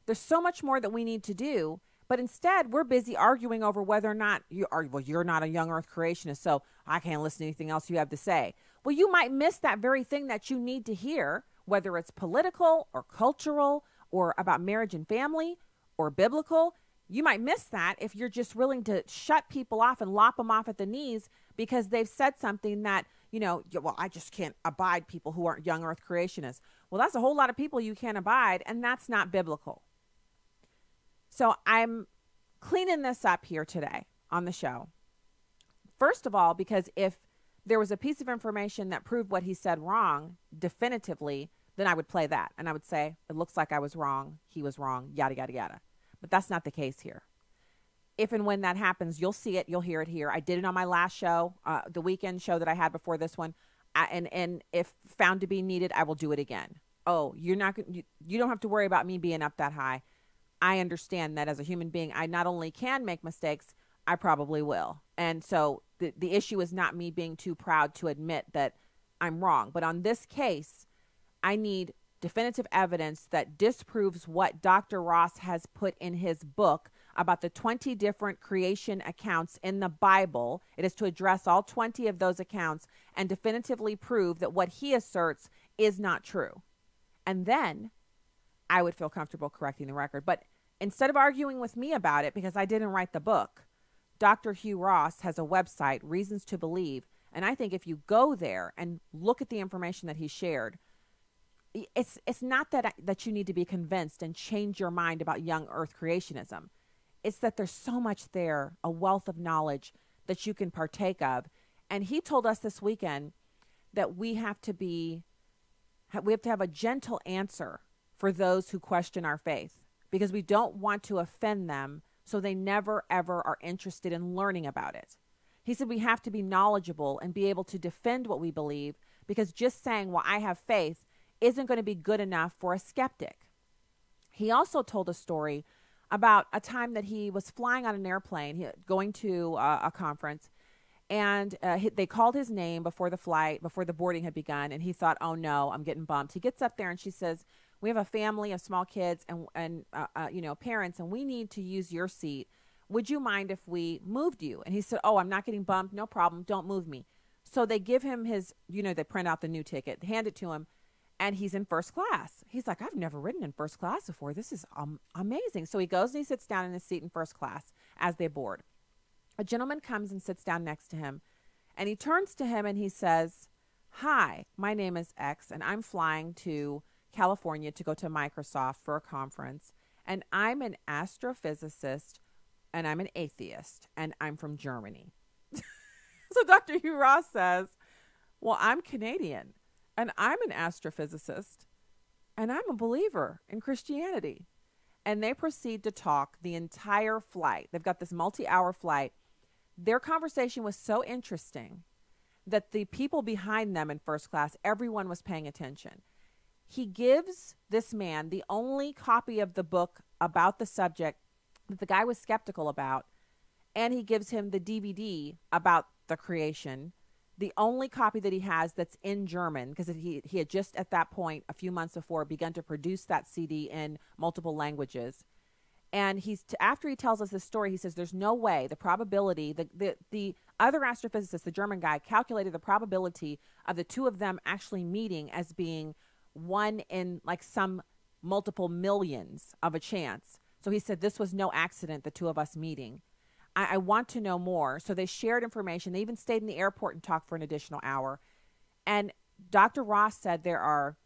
There's so much more that we need to do, but instead we're busy arguing over whether or not you're not a young earth creationist, so I can't listen to anything else you have to say. Well, you might miss that very thing that you need to hear, whether it's political or cultural or about marriage and family or biblical. You might miss that if you're just willing to shut people off and lop them off at the knees because they've said something that, well, I just can't abide people who aren't young earth creationists. Well, that's a whole lot of people you can't abide, and that's not biblical. So I'm cleaning this up here today on the show. First of all, because if there was a piece of information that proved what he said wrong definitively, then I would play that. And I would say, it looks like I was wrong. He was wrong, yada, yada, yada. But that's not the case here. If and when that happens, you'll see it. You'll hear it here. I did it on my last show, the weekend show that I had before this one. And if found to be needed, I will do it again. Oh, you don't have to worry about me being up that high. I understand that as a human being, I not only can make mistakes, I probably will. And so the issue is not me being too proud to admit that I'm wrong. But on this case, I need definitive evidence that disproves what Dr. Ross has put in his book about the 20 different creation accounts in the Bible. It is to address all 20 of those accounts and definitively prove that what he asserts is not true. And then I would feel comfortable correcting the record. But instead of arguing with me about it, because I didn't write the book, Dr. Hugh Ross has a website, Reasons to Believe. And I think if you go there and look at the information that he shared, it's not that you need to be convinced and change your mind about young earth creationism. It's that there's so much there, a wealth of knowledge that you can partake of. And he told us this weekend that we have to have a gentle answer for those who question our faith, because we don't want to offend them, so they never, ever are interested in learning about it. He said we have to be knowledgeable and be able to defend what we believe, because just saying, well, I have faith, isn't going to be good enough for a skeptic. He also told a story about a time that he was flying on an airplane, going to a conference, and they called his name before the flight, before the boarding had begun, and he thought, oh no, I'm getting bumped. He gets up there and she says, we have a family of small kids and parents, and we need to use your seat. Would you mind if we moved you? And he said, oh, I'm not getting bumped. No problem. Don't move me. So they give him his, they print out the new ticket, hand it to him, and he's in first class. He's like, I've never ridden in first class before. This is amazing. So he goes and he sits down in his seat in first class as they board. A gentleman comes and sits down next to him, and he turns to him and he says, hi, my name is X, and I'm flying to California to go to Microsoft for a conference, and I'm an astrophysicist, and I'm an atheist, and I'm from Germany. So Dr. Hugh Ross says, well, I'm Canadian, and I'm an astrophysicist, and I'm a believer in Christianity. And they proceed to talk the entire flight. They've got this multi-hour flight. Their conversation was so interesting that the people behind them in first class, everyone was paying attention. He gives this man the only copy of the book about the subject that the guy was skeptical about, and he gives him the DVD about the creation, the only copy that he has that's in German, because he had just at that point, a few months before, begun to produce that CD in multiple languages. And after he tells us this story, he says there's no way, the probability, the other astrophysicist, the German guy, calculated the probability of the two of them actually meeting as being one in like some multiple millions of a chance. So he said this was no accident, the two of us meeting. I want to know more. So they shared information. They even stayed in the airport and talked for an additional hour. And Dr. Ross said there are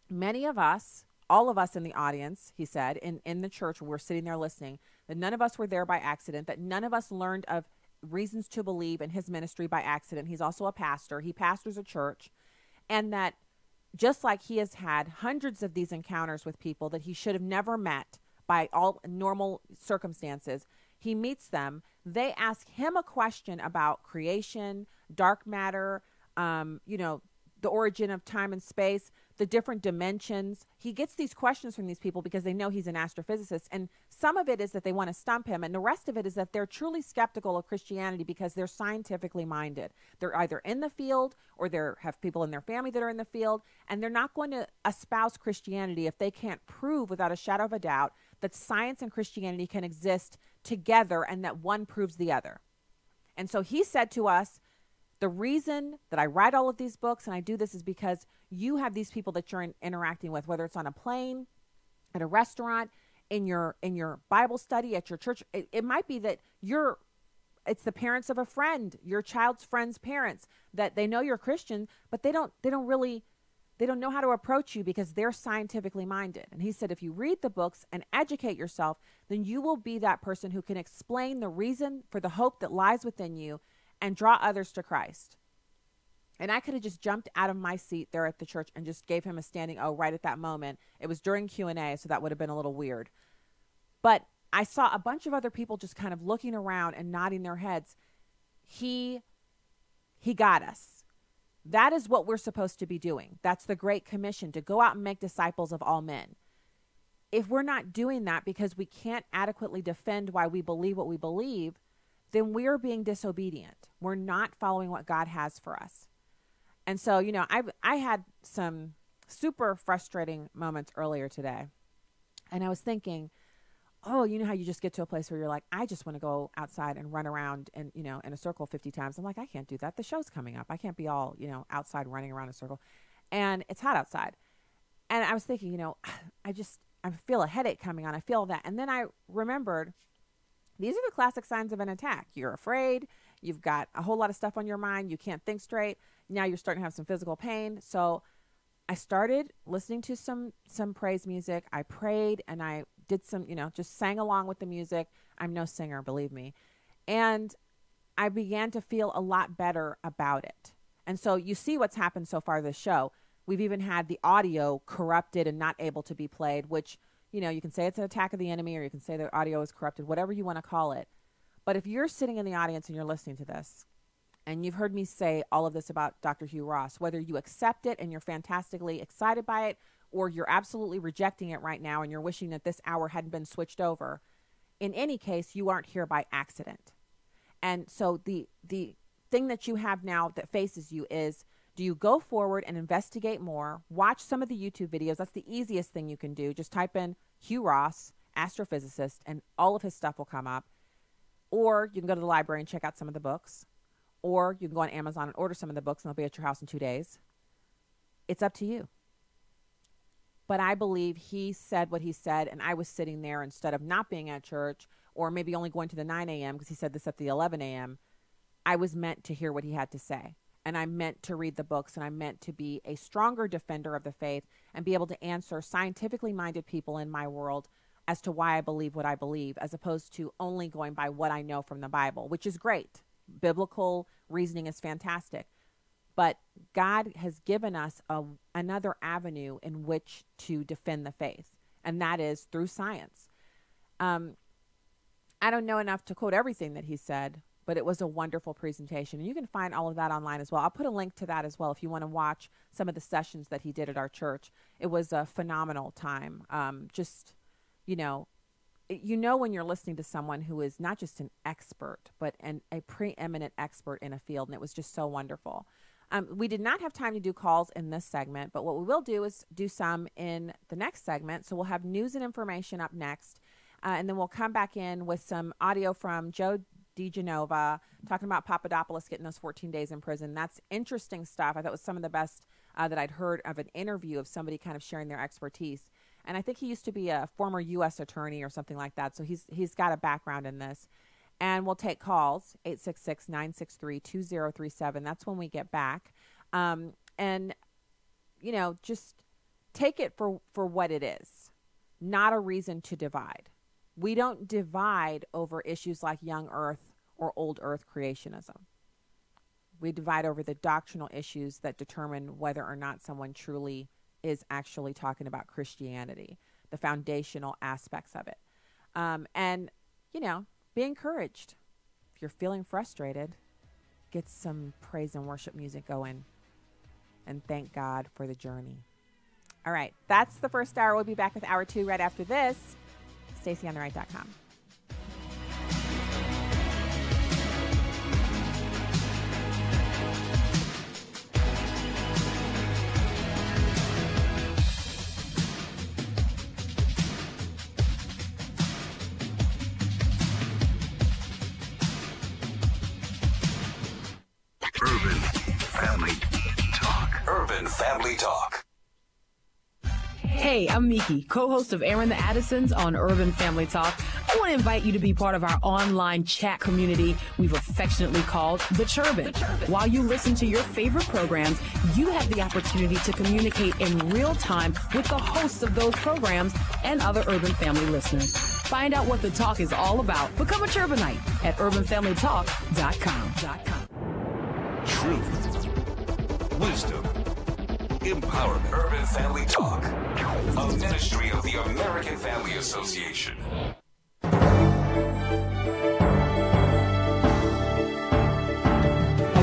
many of us, all of us in the audience, he said, in the church where we're sitting there listening, that none of us were there by accident, that none of us learned of Reasons to Believe in his ministry by accident. He's also a pastor. He pastors a church. And that just like he has had hundreds of these encounters with people that he should have never met by all normal circumstances, he meets them. They ask him a question about creation, dark matter, the the origin of time and space, the different dimensions. He gets these questions from these people because they know he's an astrophysicist. And some of it is that they want to stump him. And the rest of it is that they're truly skeptical of Christianity because they're scientifically minded. They're either in the field or they have people in their family that are in the field. And they're not going to espouse Christianity if they can't prove without a shadow of a doubt that science and Christianity can exist together and that one proves the other. And so he said to us, the reason that I write all of these books and I do this is because you have these people that you're interacting with, whether it's on a plane, at a restaurant, in your Bible study, at your church. It might be that it's the parents of a friend, your child's friend's parents, that they know you're Christian, but they don't know how to approach you because they're scientifically minded. And he said, if you read the books and educate yourself, then you will be that person who can explain the reason for the hope that lies within you and draw others to Christ. And I could have just jumped out of my seat there at the church and just gave him a standing O right at that moment. It was during Q&A, so that would have been a little weird. But I saw a bunch of other people just kind of looking around and nodding their heads. He got us. That is what we're supposed to be doing. That's the Great Commission, to go out and make disciples of all men. If we're not doing that because we can't adequately defend why we believe what we believe, then we're being disobedient. We're not following what God has for us. And so, I had some super frustrating moments earlier today. And I was thinking, oh, you know how you just get to a place where you're like, I just want to go outside and run around and, in a circle 50 times. I'm like, I can't do that. The show's coming up. I can't be all, outside running around a circle. And it's hot outside. And I was thinking, I feel a headache coming on. I feel that. And then I remembered, these are the classic signs of an attack. You're afraid. You've got a whole lot of stuff on your mind. You can't think straight. Now you're starting to have some physical pain. So I started listening to some praise music. I prayed and I did some, just sang along with the music. I'm no singer, believe me. And I began to feel a lot better about it. And so you see what's happened so far this show. We've even had the audio corrupted and not able to be played, which, you can say it's an attack of the enemy, or you can say the audio is corrupted, whatever you want to call it. But if you're sitting in the audience and you're listening to this, and you've heard me say all of this about Dr. Hugh Ross, whether you accept it and you're fantastically excited by it, or you're absolutely rejecting it right now and you're wishing that this hour hadn't been switched over, in any case, you aren't here by accident. And so the thing that you have now that faces you is, do you go forward and investigate more, watch some of the YouTube videos? That's the easiest thing you can do. Just type in Hugh Ross, astrophysicist, and all of his stuff will come up. Or you can go to the library and check out some of the books. Or you can go on Amazon and order some of the books and they'll be at your house in 2 days. It's up to you. But I believe he said what he said, and I was sitting there instead of not being at church or maybe only going to the 9 a.m. because he said this at the 11 a.m. I was meant to hear what he had to say. And I meant to read the books, and I meant to be a stronger defender of the faith and be able to answer scientifically minded people in my world as to why I believe what I believe, as opposed to only going by what I know from the Bible, which is great. Biblical reasoning is fantastic. But God has given us another avenue in which to defend the faith, and that is through science. I don't know enough to quote everything that he said, but it was a wonderful presentation. And you can find all of that online as well. I'll put a link to that as well if you want to watch some of the sessions that he did at our church. It was a phenomenal time. When you're listening to someone who is not just an expert, but a preeminent expert in a field, and it was just so wonderful. We did not have time to do calls in this segment, but what we will do is do some in the next segment. So we'll have news and information up next, and then we'll come back in with some audio from Joe DeGenova talking about Papadopoulos getting those 14 days in prison. That's interesting stuff. I thought it was some of the best that I'd heard of an interview of somebody kind of sharing their expertise. And I think he used to be a former U.S. attorney or something like that. So he's got a background in this. And we'll take calls, 866-963-2037. That's when we get back. Just take it for what it is, not a reason to divide. We don't divide over issues like young earth or old earth creationism. We divide over the doctrinal issues that determine whether or not someone truly is actually talking about Christianity, the foundational aspects of it. Be encouraged. If you're feeling frustrated, get some praise and worship music going. and thank God for the journey. All right, that's the first hour. We'll be back with hour 2 right after this. StaceyOnTheRight.com. Urban Family Talk. Urban Family Talk. Hey, I'm Miki, co-host of Aaron the Addisons on Urban Family Talk. I want to invite you to be part of our online chat community we've affectionately called The Churban. While you listen to your favorite programs, you have the opportunity to communicate in real time with the hosts of those programs and other Urban Family listeners. Find out what the talk is all about. Become a Churbanite at urbanfamilytalk.com. Truth, wisdom, empowerment. Urban Family Talk, a ministry of the American Family Association.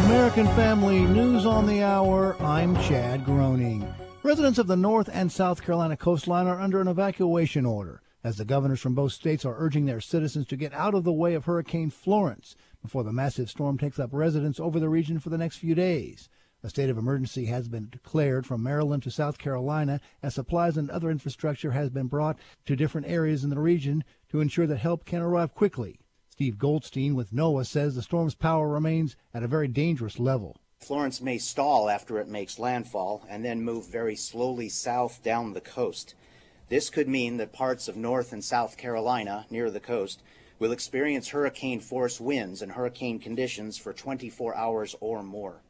American Family News on the Hour. I'm Chad Groening. Residents of the North and South Carolina coastline are under an evacuation order, as the governors from both states are urging their citizens to get out of the way of Hurricane Florence before the massive storm takes up residence over the region for the next few days. A state of emergency has been declared from Maryland to South Carolina, as supplies and other infrastructure has been brought to different areas in the region to ensure that help can arrive quickly. Steve Goldstein with NOAA says the storm's power remains at a very dangerous level. Florence may stall after it makes landfall and then move very slowly south down the coast. This could mean that parts of North and South Carolina near the coast will experience hurricane-force winds and hurricane conditions for 24 hours or more.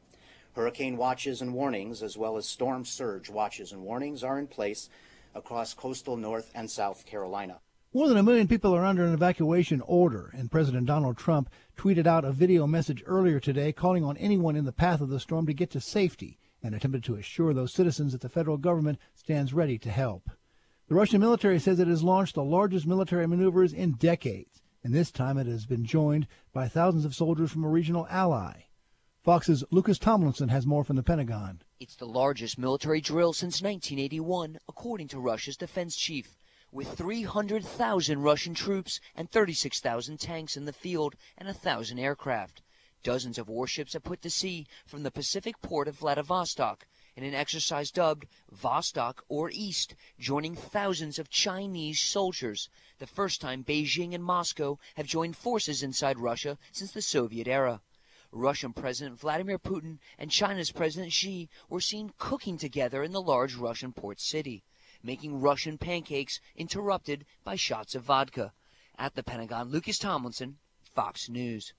Hurricane watches and warnings, as well as storm surge watches and warnings, are in place across coastal North and South Carolina. More than 1 million people are under an evacuation order, and President Donald Trump tweeted out a video message earlier today calling on anyone in the path of the storm to get to safety, and attempted to assure those citizens that the federal government stands ready to help. The Russian military says it has launched the largest military maneuvers in decades, and this time it has been joined by thousands of soldiers from a regional ally. Fox's Lucas Tomlinson has more from the Pentagon. It's the largest military drill since 1981, according to Russia's defense chief, with 300,000 Russian troops and 36,000 tanks in the field and 1,000 aircraft. Dozens of warships have put to sea from the Pacific port of Vladivostok in an exercise dubbed Vostok or East, joining thousands of Chinese soldiers, the first time Beijing and Moscow have joined forces inside Russia since the Soviet era. Russian President Vladimir Putin and China's President Xi were seen cooking together in the large Russian port city, making Russian pancakes interrupted by shots of vodka. At the Pentagon, Lucas Tomlinson, Fox News.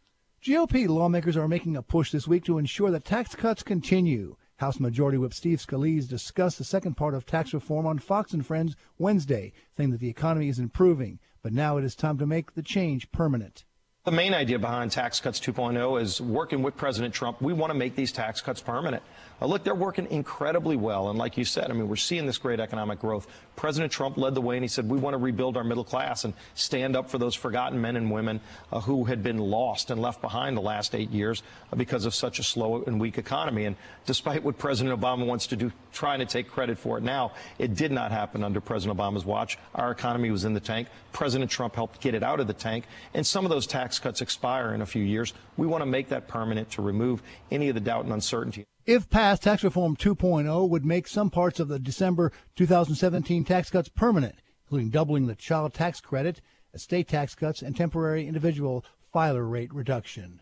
GOP lawmakers are making a push this week to ensure that tax cuts continue. House Majority Whip Steve Scalise discussed the second part of tax reform on Fox and Friends Wednesday, saying that the economy is improving, but now it is time to make the change permanent. The main idea behind Tax Cuts 2.0 is working with President Trump. We want to make these tax cuts permanent. Look, they're working incredibly well. And like you said, I mean, we're seeing this great economic growth. President Trump led the way, and he said, we want to rebuild our middle class and stand up for those forgotten men and women who had been lost and left behind the last 8 years because of such a slow and weak economy. And despite what President Obama wants to do, trying to take credit for it now, it did not happen under President Obama's watch. Our economy was in the tank. President Trump helped get it out of the tank. And some of those tax cuts expire in a few years. We want to make that permanent to remove any of the doubt and uncertainty. If passed, Tax Reform 2.0 would make some parts of the December 2017 tax cuts permanent, including doubling the child tax credit, estate tax cuts, and temporary individual filer rate reduction.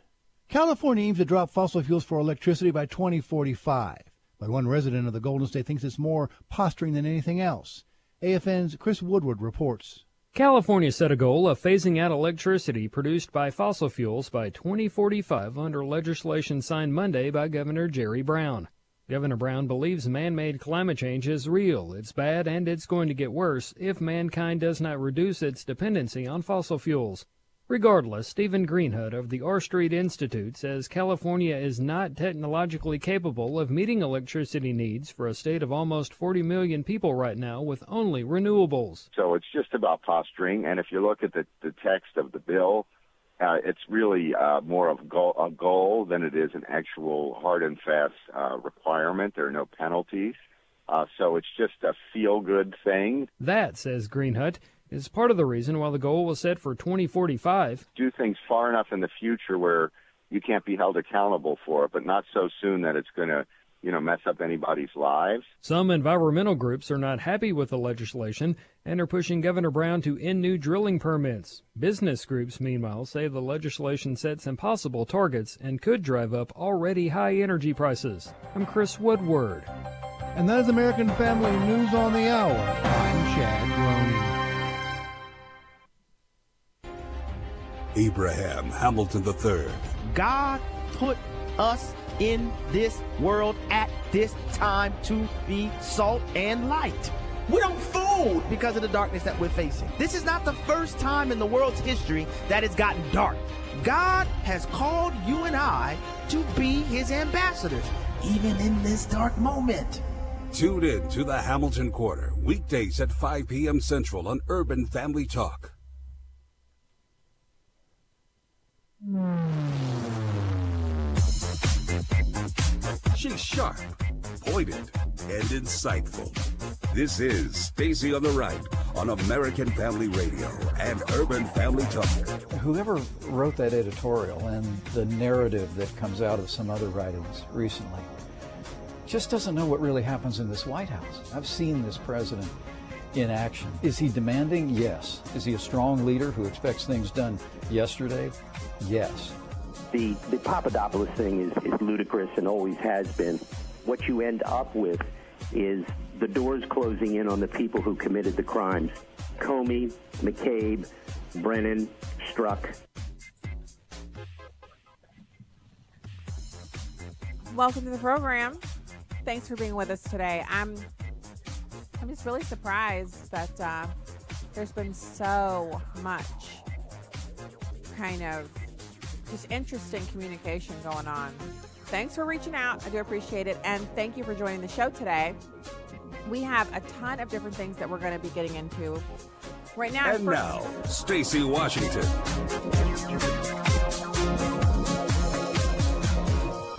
California aims to drop fossil fuels for electricity by 2045, but one resident of the Golden State thinks it's more posturing than anything else. AFN's Chris Woodward reports. California set a goal of phasing out electricity produced by fossil fuels by 2045 under legislation signed Monday by Governor Jerry Brown. Governor Brown believes man-made climate change is real, it's bad, and it's going to get worse if mankind does not reduce its dependency on fossil fuels. Regardless, Stephen Greenhood of the R Street Institute says California is not technologically capable of meeting electricity needs for a state of almost 40 million people right now with only renewables. So it's just about posturing, and if you look at the text of the bill It's really more of a goal than it is an actual hard and fast requirement. There are no penalties. So it's just a feel-good thing. That, says Greenhut, is part of the reason why the goal was set for 2045. Do things far enough in the future where you can't be held accountable for it, but not so soon that it's going to, mess up anybody's lives. Some environmental groups are not happy with the legislation and are pushing Governor Brown to end new drilling permits. Business groups, meanwhile, say the legislation sets impossible targets and could drive up already high energy prices. I'm Chris Woodward. And that is American Family News on the Hour. I'm Chad Groening. Abraham Hamilton III. God put us in this world at this time to be salt and light. We don't fool because of the darkness that we're facing. This is not the first time in the world's history that it's gotten dark. God has called you and I to be his ambassadors, even in this dark moment. Tune in to the Hamilton Quarter, weekdays at 5 p.m. Central on Urban Family Talk. She's sharp, pointed, and insightful. This is Stacy on the Right on American Family Radio and Urban Family Talk. Whoever wrote that editorial and the narrative that comes out of some other writings recently just doesn't know what really happens in this White House. I've seen this president in action. Is he demanding? Yes. Is he a strong leader who expects things done yesterday? Yes. The Papadopoulos thing is ludicrous and always has been. What you end up with is the doors closing in on the people who committed the crimes. Comey, McCabe, Brennan, Strzok. Welcome to the program. Thanks for being with us today. I'm just really surprised that there's been so much kind of just interesting communication going on. Thanks for reaching out. I do appreciate it. And thank you for joining the show today. We have a ton of different things that we're going to be getting into right now. And now, Stacy Washington.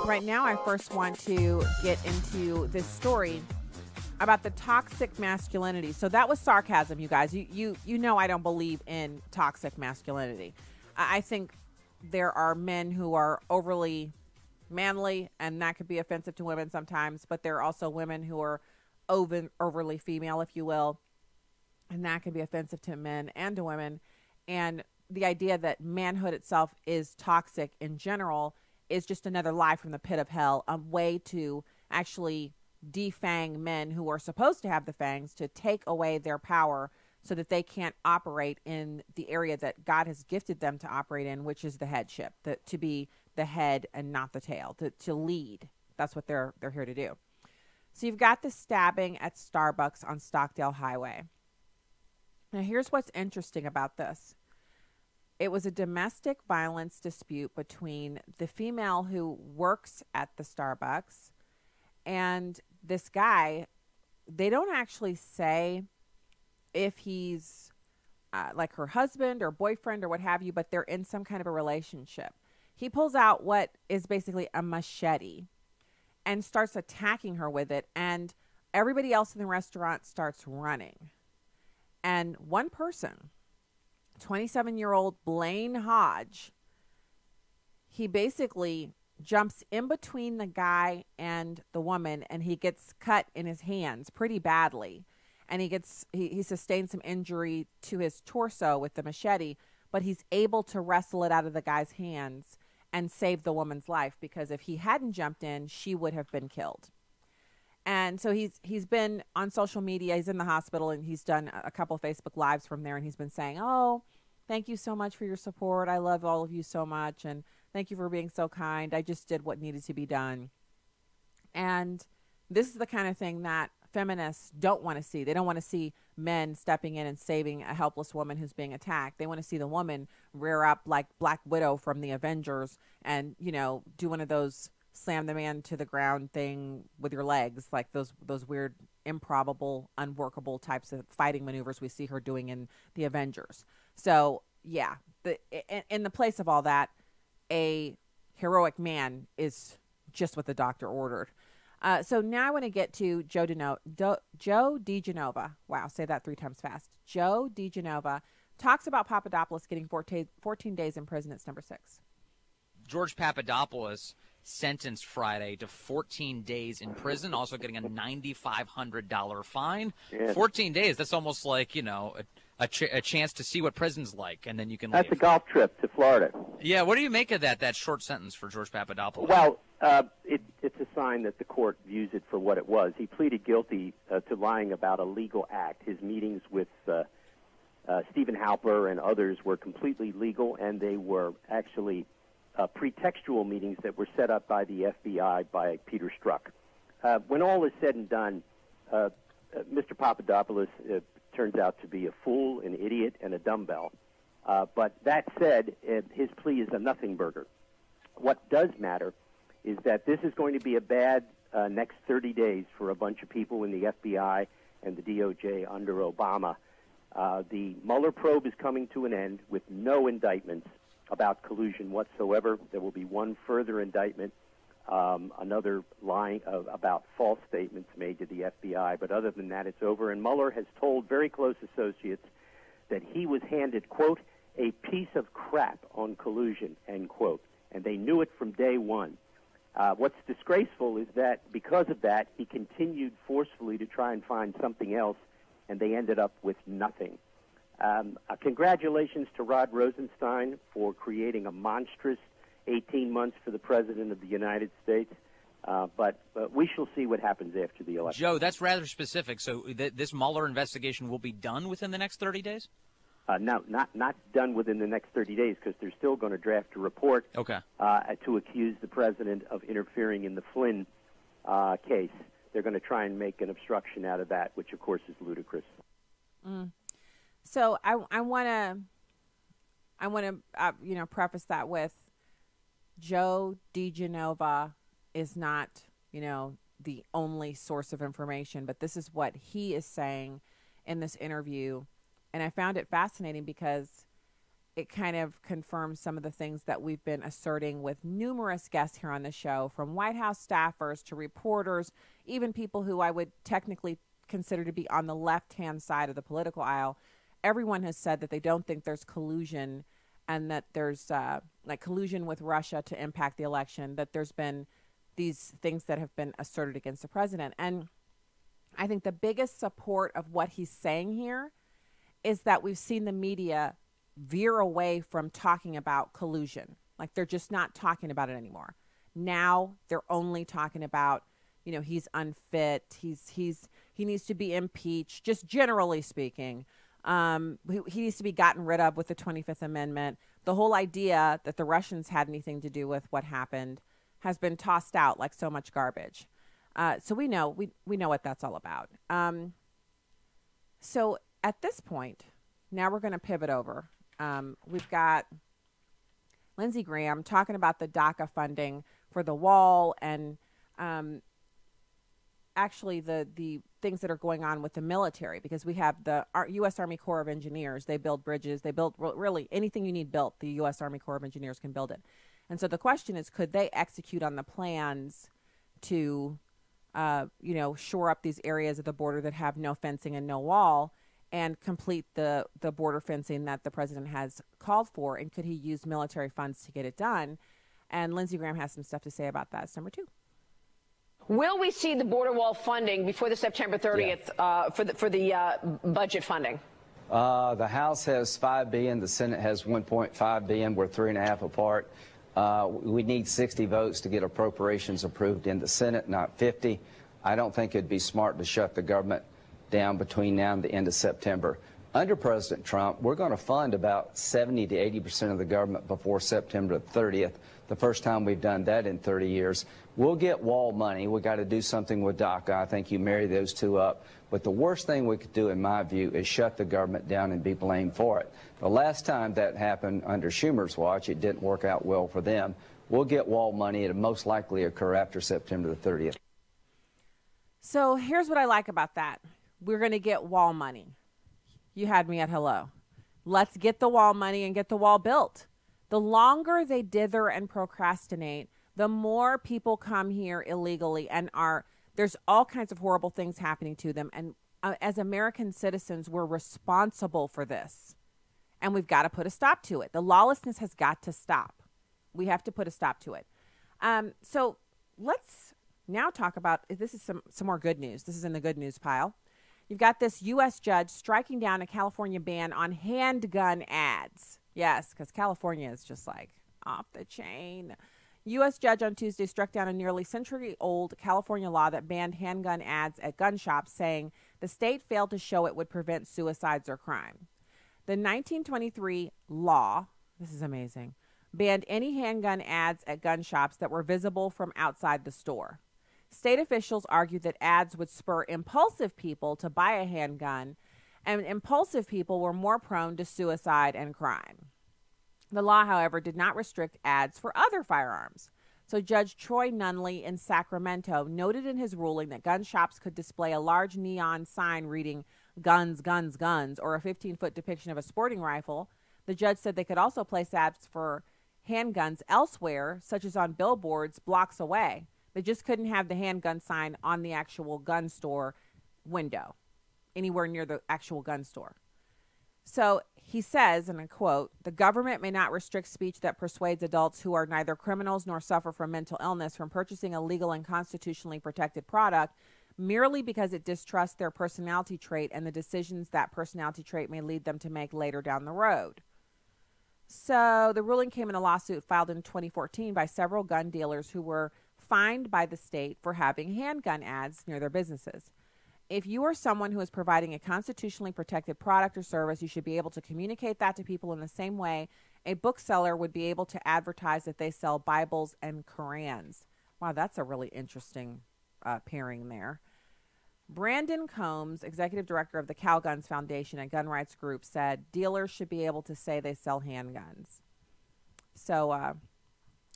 Right now, I first want to get into this story about the toxic masculinity. So that was sarcasm, you guys. You know I don't believe in toxic masculinity. I think there are men who are overly manly, and that could be offensive to women sometimes, but there are also women who are overly female, if you will, and that can be offensive to men and to women. And the idea that manhood itself is toxic in general is just another lie from the pit of hell, a way to actually defang men who are supposed to have the fangs, to take away their power so that they can't operate in the area that God has gifted them to operate in, which is the headship, to be the head and not the tail, to lead. That's what they're here to do. So you've got the stabbing at Starbucks on Stockdale Highway. Now here's what's interesting about this. It was a domestic violence dispute between the female who works at the Starbucks and this guy. They don't actually say if he's like her husband or boyfriend or what have you, but they're in some kind of a relationship. He pulls out what is basically a machete and starts attacking her with it, and everybody else in the restaurant starts running. And one person, 27-year-old Blaine Hodge, he basically jumps in between the guy and the woman, and he gets cut in his hands pretty badly. And he sustained some injury to his torso with the machete, but he's able to wrestle it out of the guy's hands and save the woman's life, because if he hadn't jumped in, she would have been killed. And so he's been on social media. He's in the hospital, and he's done a couple of Facebook Lives from there, and he's been saying, "Oh, thank you so much for your support. I love all of you so much, and thank you for being so kind. I just did what needed to be done." And this is the kind of thing that feminists don't want to see. They don't want to see men stepping in and saving a helpless woman who's being attacked. They want to see the woman rear up like Black Widow from the Avengers and, do one of those slam the man to the ground thing with your legs, like those weird, improbable, unworkable types of fighting maneuvers we see her doing in the Avengers. So yeah, in the place of all that, a heroic man is just what the doctor ordered. So now I want to get to Joe DiGenova. Wow, say that 3 times fast. Joe DiGenova talks about Papadopoulos getting 14 days in prison. It's number 6. George Papadopoulos sentenced Friday to 14 days in prison, also getting a $9,500 fine. Yeah. 14 days, that's almost like, a chance to see what prison's like, and then you can leave. That's a golf trip to Florida. Yeah, what do you make of that short sentence for George Papadopoulos? Well, it's a sign that the court views it for what it was. He pleaded guilty to lying about a legal act. His meetings with Stephen Halper and others were completely legal, and they were actually pretextual meetings that were set up by the FBI by Peter Strzok. When all is said and done, Mr. Papadopoulos turns out to be a fool, an idiot, and a dumbbell. But that said, his plea is a nothing burger. What does matter is that this is going to be a bad next 30 days for a bunch of people in the FBI and the DOJ under Obama. The Mueller probe is coming to an end with no indictments about collusion whatsoever. There will be one further indictment, another lying about false statements made to the FBI. But other than that, it's over. And Mueller has told very close associates that he was handed, quote, a piece of crap on collusion, end quote. And they knew it from day one. What's disgraceful is that because of that, he continued forcefully to try and find something else, and they ended up with nothing. Congratulations to Rod Rosenstein for creating a monstrous 18 months for the President of the United States. But we shall see what happens after the election. Joe, that's rather specific. So this Mueller investigation will be done within the next 30 days? No, not done within the next 30 days because they're still going to draft a report to accuse the President of interfering in the Flynn case. They're going to try and make an obstruction out of that, which, of course, is ludicrous. So I want to preface that with Joe DiGenova is not, the only source of information, but this is what he is saying in this interview. And I found it fascinating because it kind of confirms some of the things that we've been asserting with numerous guests here on the show, from White House staffers to reporters, even people who I would technically consider to be on the left-hand side of the political aisle. Everyone has said that they don't think there's collusion and that there's collusion with Russia to impact the election, that there's been these things that have been asserted against the president. And I think the biggest support of what he's saying here is that we've seen the media veer away from talking about collusion. Like, they're just not talking about it anymore. Now they're only talking about, he's unfit, he needs to be impeached, just generally speaking. He needs to be gotten rid of with the 25th Amendment. The whole idea that the Russians had anything to do with what happened has been tossed out like so much garbage. So we know what that's all about. So at this point, now we're going to pivot over. We've got Lindsey Graham talking about the DACA funding for the wall and actually the things that are going on with the military, because we have the U.S. Army Corps of Engineers. They build bridges. They build really anything you need built. The U.S. Army Corps of Engineers can build it. And so the question is, could they execute on the plans to, shore up these areas of the border that have no fencing and no wall and complete the border fencing that the president has called for? And could he use military funds to get it done? And Lindsey Graham has some stuff to say about that. It's number 2. Will we see the border wall funding before the September 30th for the budget funding? The House has $5 billion. The Senate has $1.5 billion. We're 3.5 apart. We need 60 votes to get appropriations approved in the Senate, not 50. I don't think it'd be smart to shut the government down between now and the end of September. Under President Trump, we're going to fund about 70 to 80% of the government before September 30th, the first time we've done that in 30 years. We'll get wall money. We've got to do something with DACA. I think you marry those two up. But the worst thing we could do, in my view, is shut the government down and be blamed for it. The last time that happened under Schumer's watch, it didn't work out well for them. We'll get wall money. It'll most likely occur after September the 30th. So here's what I like about that. We're going to get wall money. You had me at hello. Let's get the wall money and get the wall built. The longer they dither and procrastinate, the more people come here illegally and there's all kinds of horrible things happening to them. And as American citizens, we're responsible for this. And we've got to put a stop to it. The lawlessness has got to stop. We have to put a stop to it. So let's now talk about, this is some more good news. This is in the good news pile. You've got this U.S. judge striking down a California ban on handgun ads. Yes, because California is just like off the chain. U.S. judge on Tuesday struck down a nearly century-old California law that banned handgun ads at gun shops, saying the state failed to show it would prevent suicides or crime. The 1923 law, this is amazing, banned any handgun ads at gun shops that were visible from outside the store. State officials argued that ads would spur impulsive people to buy a handgun, and impulsive people were more prone to suicide and crime. The law, however, did not restrict ads for other firearms. So Judge Troy Nunley in Sacramento noted in his ruling that gun shops could display a large neon sign reading "Guns, Guns, Guns," or a 15-foot depiction of a sporting rifle. The judge said they could also place ads for handguns elsewhere, such as on billboards blocks away. They just couldn't have the handgun sign on the actual gun store window, anywhere near the actual gun store. So he says, and I quote, "The government may not restrict speech that persuades adults who are neither criminals nor suffer from mental illness from purchasing a legal and constitutionally protected product merely because it distrusts their personality trait and the decisions that personality trait may lead them to make later down the road." So the ruling came in a lawsuit filed in 2014 by several gun dealers who were fined by the state for having handgun ads near their businesses. If you are someone who is providing a constitutionally protected product or service, you should be able to communicate that to people in the same way a bookseller would be able to advertise that they sell Bibles and Korans. Wow, that's a really interesting pairing there. Brandon Combs, executive director of the Calguns Foundation and gun rights group, said dealers should be able to say they sell handguns. So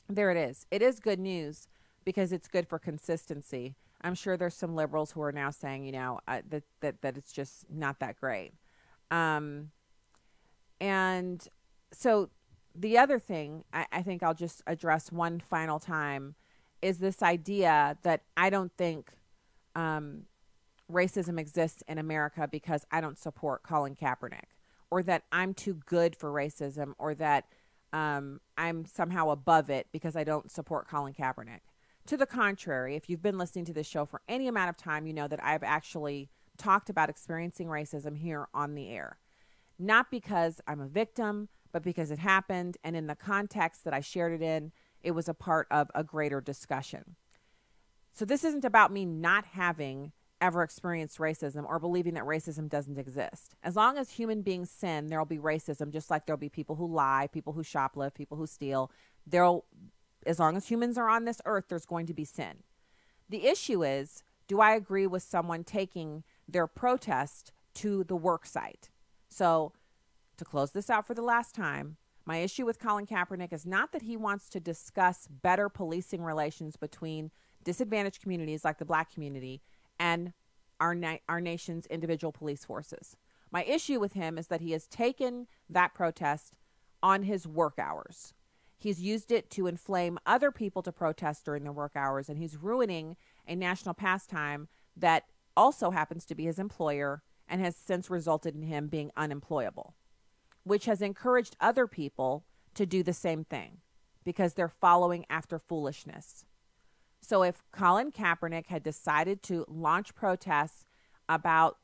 there it is. It is good news because it's good for consistency. I'm sure there's some liberals who are now saying, that it's just not that great. And so the other thing I think I'll just address one final time is this idea that I don't think racism exists in America because I don't support Colin Kaepernick, or that I'm too good for racism, or that I'm somehow above it because I don't support Colin Kaepernick. To the contrary, if you've been listening to this show for any amount of time, you know that I've actually talked about experiencing racism here on the air. Not because I'm a victim, but because it happened, and in the context that I shared it in, it was a part of a greater discussion. So this isn't about me not having ever experienced racism or believing that racism doesn't exist. As long as human beings sin, there'll be racism, just like there'll be people who lie, people who shoplift, people who steal. As long as humans are on this earth, there's going to be sin. The issue is, do I agree with someone taking their protest to the work site? So to close this out for the last time, my issue with Colin Kaepernick is not that he wants to discuss better policing relations between disadvantaged communities like the black community and our nation's individual police forces. My issue with him is that he has taken that protest on his work hours. He's used it to inflame other people to protest during their work hours, and he's ruining a national pastime that also happens to be his employer and has since resulted in him being unemployable, which has encouraged other people to do the same thing because they're following after foolishness. So if Colin Kaepernick had decided to launch protests about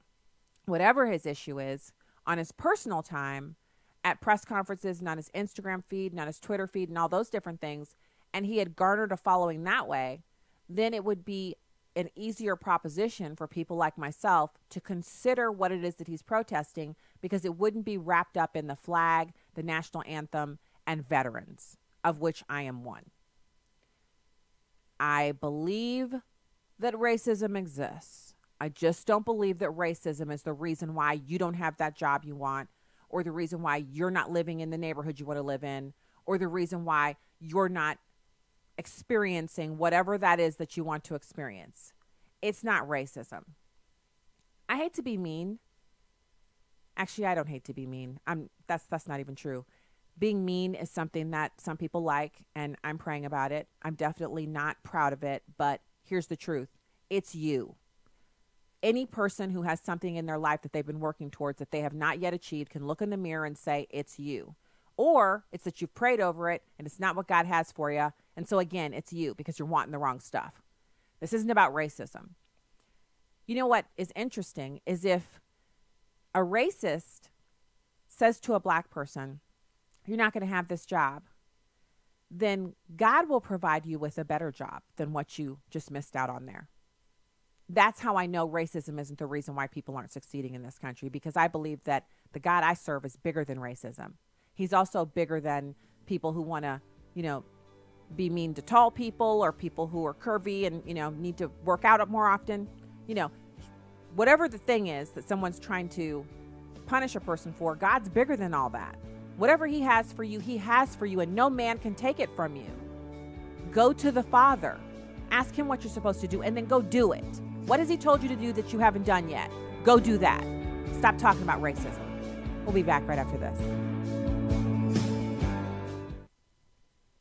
whatever his issue is on his personal time, at press conferences and on his Instagram feed and on his Twitter feed and all those different things, and he had garnered a following that way, then it would be an easier proposition for people like myself to consider what it is that he's protesting, because it wouldn't be wrapped up in the flag, the national anthem, and veterans, of which I am one. I believe that racism exists. I just don't believe that racism is the reason why you don't have that job you want, or the reason why you're not living in the neighborhood you want to live in, or the reason why you're not experiencing whatever that is that you want to experience. It's not racism. I hate to be mean. Actually, I don't hate to be mean. That's not even true. Being mean is something that some people like, and I'm praying about it. I'm definitely not proud of it, but here's the truth. It's you. Any person who has something in their life that they've been working towards that they have not yet achieved can look in the mirror and say, it's you. Or it's that you've prayed over it and it's not what God has for you. And so again, it's you because you're wanting the wrong stuff. This isn't about racism. You know what is interesting is if a racist says to a black person, you're not going to have this job, then God will provide you with a better job than what you just missed out on there. That's how I know racism isn't the reason why people aren't succeeding in this country, because I believe that the God I serve is bigger than racism. He's also bigger than people who want to, be mean to tall people or people who are curvy and, need to work out more often. Whatever the thing is that someone's trying to punish a person for, God's bigger than all that. Whatever he has for you, and no man can take it from you. Go to the Father. Ask him what you're supposed to do, and then go do it. What has he told you to do that you haven't done yet? Go do that. Stop talking about racism. We'll be back right after this.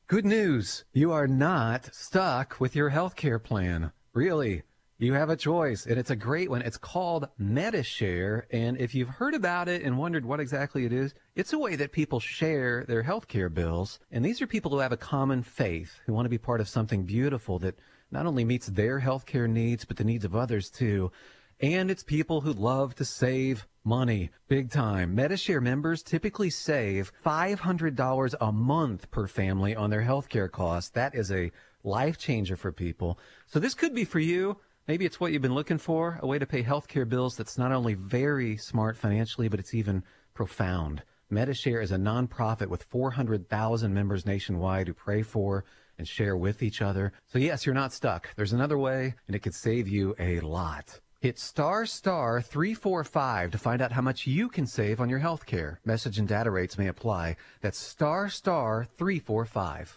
Good news. You are not stuck with your health care plan. Really. You have a choice, and it's a great one. It's called MediShare, and if you've heard about it and wondered what exactly it is, it's a way that people share their health care bills, and these are people who have a common faith, who want to be part of something beautiful that not only meets their health care needs, but the needs of others too. And it's people who love to save money, big time. MediShare members typically save $500 a month per family on their health care costs. That is a life changer for people. So this could be for you. Maybe it's what you've been looking for, a way to pay healthcare bills that's not only very smart financially, but it's even profound. MediShare is a nonprofit with 400,000 members nationwide who pray for and share with each other. So yes, you're not stuck. There's another way, and it could save you a lot. Hit *345 to find out how much you can save on your healthcare. Message and data rates may apply. That's *345.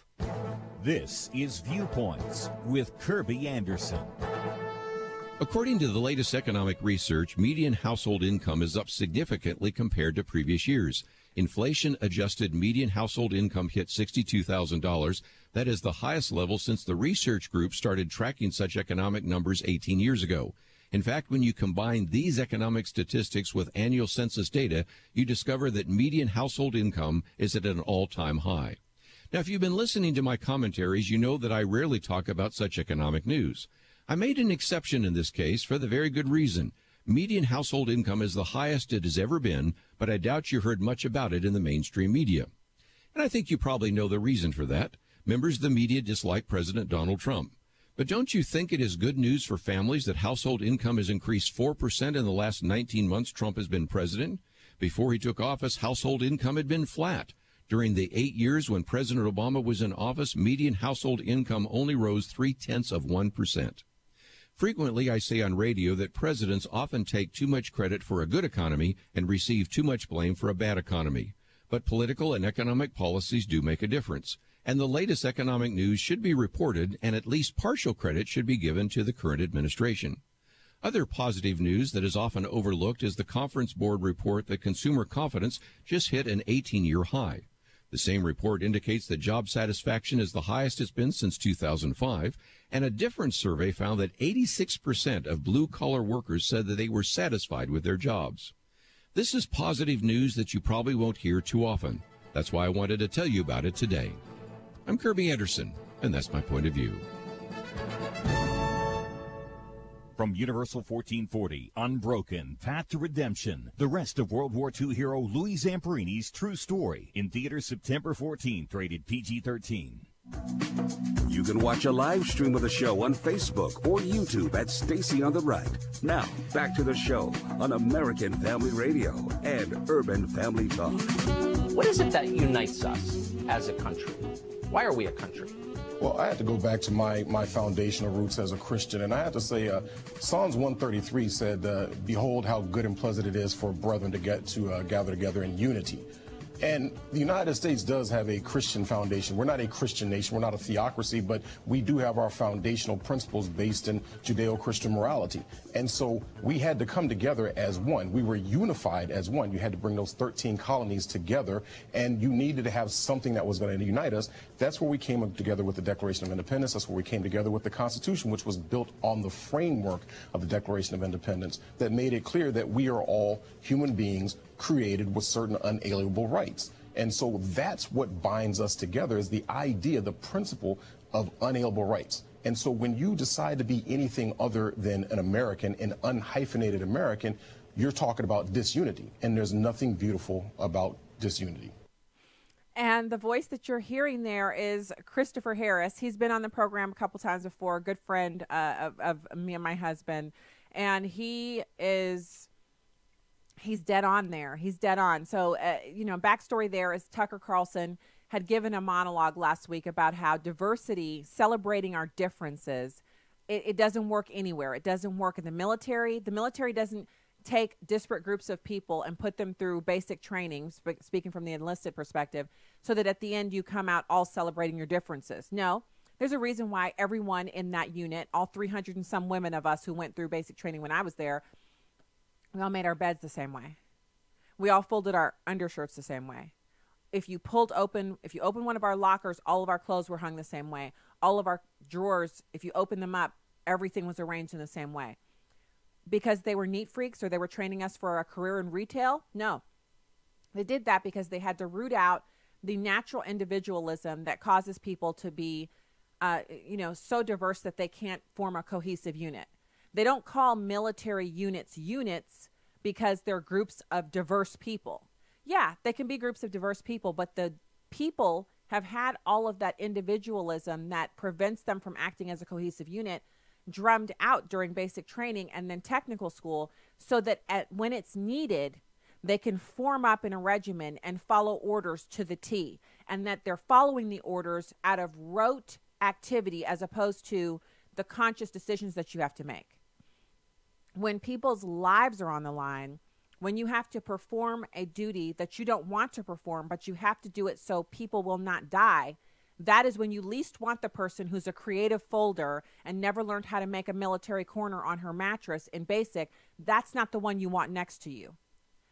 This is Viewpoints with Kirby Anderson. According to the latest economic research, median household income is up significantly compared to previous years. Inflation-adjusted median household income hit $62,000. That is the highest level since the research group started tracking such economic numbers 18 years ago. In fact, when you combine these economic statistics with annual census data, you discover that median household income is at an all-time high. Now, if you've been listening to my commentaries, you know that I rarely talk about such economic news. I made an exception in this case for the very good reason. Median household income is the highest it has ever been, but I doubt you heard much about it in the mainstream media. And I think you probably know the reason for that. Members of the media dislike President Donald Trump. But don't you think it is good news for families that household income has increased 4% in the last 19 months Trump has been president? Before he took office, household income had been flat. During the 8 years when President Obama was in office, median household income only rose 0.3%. Frequently, I say on radio that presidents often take too much credit for a good economy and receive too much blame for a bad economy. But political and economic policies do make a difference. And the latest economic news should be reported, and at least partial credit should be given to the current administration. Other positive news that is often overlooked is the Conference Board report that consumer confidence just hit an 18-year high. The same report indicates that job satisfaction is the highest it's been since 2005, and a different survey found that 86% of blue-collar workers said that they were satisfied with their jobs. This is positive news that you probably won't hear too often. That's why I wanted to tell you about it today. I'm Kirby Anderson, and that's my point of view. From Universal 1440, Unbroken, Path to Redemption, the rest of World War II hero Louis Zamperini's true story, in theaters September 14th, rated PG-13. You can watch a live stream of the show on Facebook or YouTube at Stacy on the Right. Now, back to the show on American Family Radio and Urban Family Talk. What is it that unites us as a country? Why are we a country? Well, I had to go back to my foundational roots as a Christian, and I had to say Psalms 133 said, behold how good and pleasant it is for brethren to get to gather together in unity. And the United States does have a Christian foundation. We're not a Christian nation. We're not a theocracy, but we do have our foundational principles based in Judeo-Christian morality. And so we had to come together as one. We were unified as one. You had to bring those 13 colonies together, and you needed to have something that was going to unite us. That's where we came together with the Declaration of Independence. That's where we came together with the Constitution, which was built on the framework of the Declaration of Independence that made it clear that we are all human beings created with certain unalienable rights. And so that's what binds us together, is the idea, the principle of unalienable rights. And so when you decide to be anything other than an American, an unhyphenated American, you're talking about disunity. And there's nothing beautiful about disunity. And the voice that you're hearing there is Christopher Harris. He's been on the program a couple times before, a good friend of me and my husband. And he's dead on there. He's dead on. So, backstory there is Tucker Carlson had given a monologue last week about how diversity, celebrating our differences, it doesn't work anywhere. It doesn't work in the military. The military doesn't take disparate groups of people and put them through basic training, speaking from the enlisted perspective, so that at the end you come out all celebrating your differences. No, there's a reason why everyone in that unit, all 300 and some women of us who went through basic training when I was there, we all made our beds the same way. We all folded our undershirts the same way. If you opened one of our lockers, all of our clothes were hung the same way. All of our drawers, if you opened them up, everything was arranged in the same way. Because they were neat freaks or they were training us for a career in retail? No. They did that because they had to root out the natural individualism that causes people to be, so diverse that they can't form a cohesive unit. They don't call military units because they're groups of diverse people. Yeah, they can be groups of diverse people, but the people have had all of that individualism that prevents them from acting as a cohesive unit drummed out during basic training and then technical school, so that when it's needed, they can form up in a regimen and follow orders to the T, and that they're following the orders out of rote activity as opposed to the conscious decisions that you have to make. When people's lives are on the line, when you have to perform a duty that you don't want to perform, but you have to do it so people will not die, that is when you least want the person who's a creative folder and never learned how to make a military corner on her mattress in basic. That's not the one you want next to you.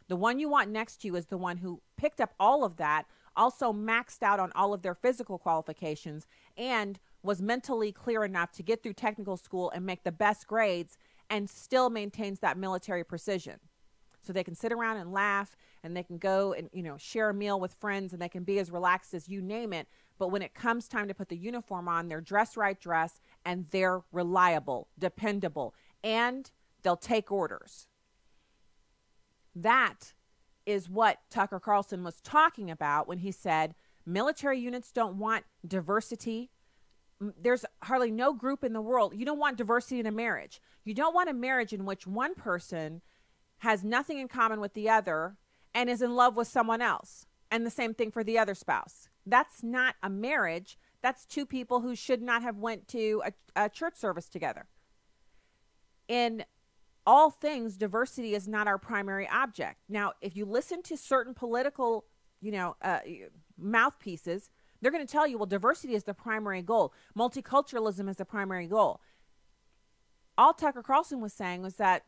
The one you want next to you is the one who picked up all of that, also maxed out on all of their physical qualifications, and was mentally clear enough to get through technical school and make the best grades and still maintains that military precision. So they can sit around and laugh, and they can go and, share a meal with friends, and they can be as relaxed as you name it. But when it comes time to put the uniform on, they're dress, and they're reliable, dependable, and they'll take orders. That is what Tucker Carlson was talking about when he said military units don't want diversity. There's hardly no group in the world. You don't want diversity in a marriage. You don't want a marriage in which one person has nothing in common with the other and is in love with someone else. And the same thing for the other spouse. That's not a marriage. That's two people who should not have went to a church service together. In all things, diversity is not our primary object. Now, if you listen to certain political, mouthpieces, they're going to tell you, well, diversity is the primary goal. Multiculturalism is the primary goal. All Tucker Carlson was saying was that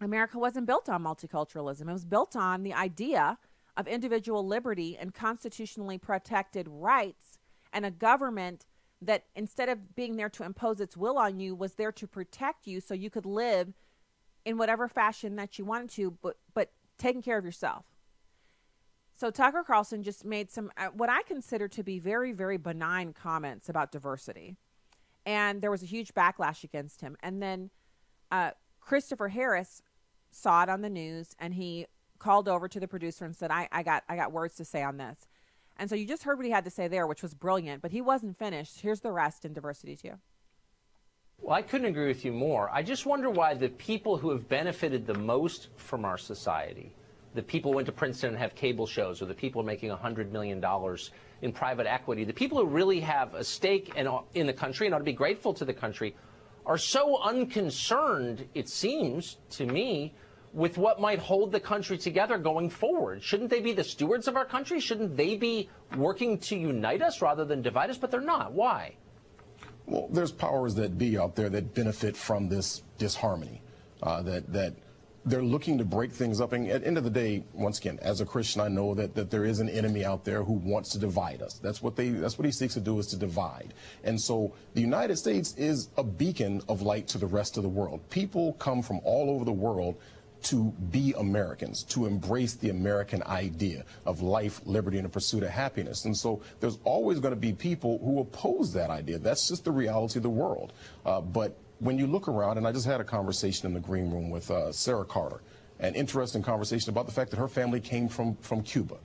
America wasn't built on multiculturalism. It was built on the idea of individual liberty and constitutionally protected rights, and a government that, instead of being there to impose its will on you, was there to protect you so you could live in whatever fashion that you wanted to, but taking care of yourself. So Tucker Carlson just made some, what I consider to be very, very benign comments about diversity. And there was a huge backlash against him. And then Christopher Harris saw it on the news, and he called over to the producer and said, I got words to say on this. And so you just heard what he had to say there, which was brilliant, but he wasn't finished. Here's the rest in Diversity 2. Well, I couldn't agree with you more. I just wonder why the people who have benefited the most from our society, the people who went to Princeton and have cable shows, or the people making $100 million in private equity, the people who really have a stake in the country and ought to be grateful to the country, are so unconcerned, it seems to me, with what might hold the country together going forward? Shouldn't they be the stewards of our country? Shouldn't they be working to unite us rather than divide us? But they're not. Why? Well, there's powers that be out there that benefit from this disharmony, that they're looking to break things up. And at the end of the day, once again, as a Christian, I know that there is an enemy out there who wants to divide us. That's what he seeks to do, is to divide. And so the United States is a beacon of light to the rest of the world. People come from all over the world to be Americans, to embrace the American idea of life, liberty, and the pursuit of happiness. And so there's always going to be people who oppose that idea. That's just the reality of the world. But when you look around, and I just had a conversation in the green room with Sarah Carter, an interesting conversation about the fact that her family came from Cuba.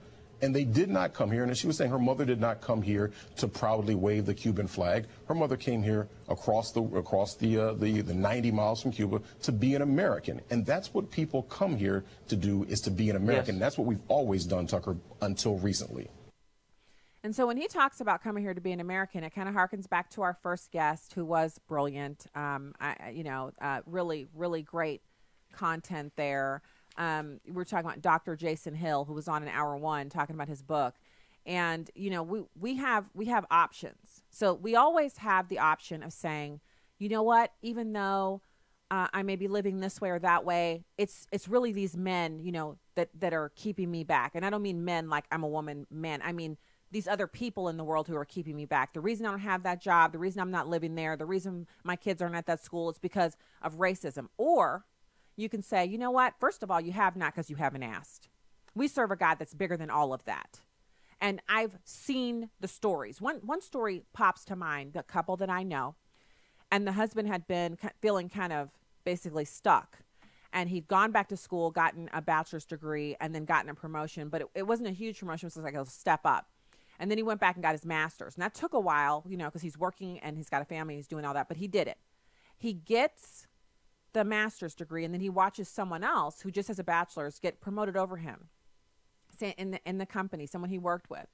And they did not come here, and she was saying her mother did not come here to proudly wave the Cuban flag. Her mother came here across the 90 miles from Cuba to be an American. And that's what people come here to do, is to be an American. Yes. That's what we've always done, Tucker, until recently. And so when he talks about coming here to be an American, it kind of harkens back to our first guest, who was brilliant. Really, really great content there. We're talking about Dr. Jason Hill, who was on in hour one talking about his book. And, we have options. So we always have the option of saying, you know what, even though I may be living this way or that way, it's really these men, that are keeping me back. And I don't mean men like I'm a woman, man. I mean these other people in the world who are keeping me back. The reason I don't have that job, the reason I'm not living there, the reason my kids aren't at that school is because of racism. Or you can say, you know what? First of all, you have not, because you haven't asked. We serve a God that's bigger than all of that. And I've seen the stories. One story pops to mind, the couple that I know, and the husband had been feeling kind of basically stuck. And he'd gone back to school, gotten a bachelor's degree, and then gotten a promotion. But it wasn't a huge promotion. It was like a step up. And then he went back and got his master's. And that took a while, because he's working and he's got a family, he's doing all that. But he did it. He gets the master's degree, and then he watches someone else who just has a bachelor's get promoted over him in the company, someone he worked with.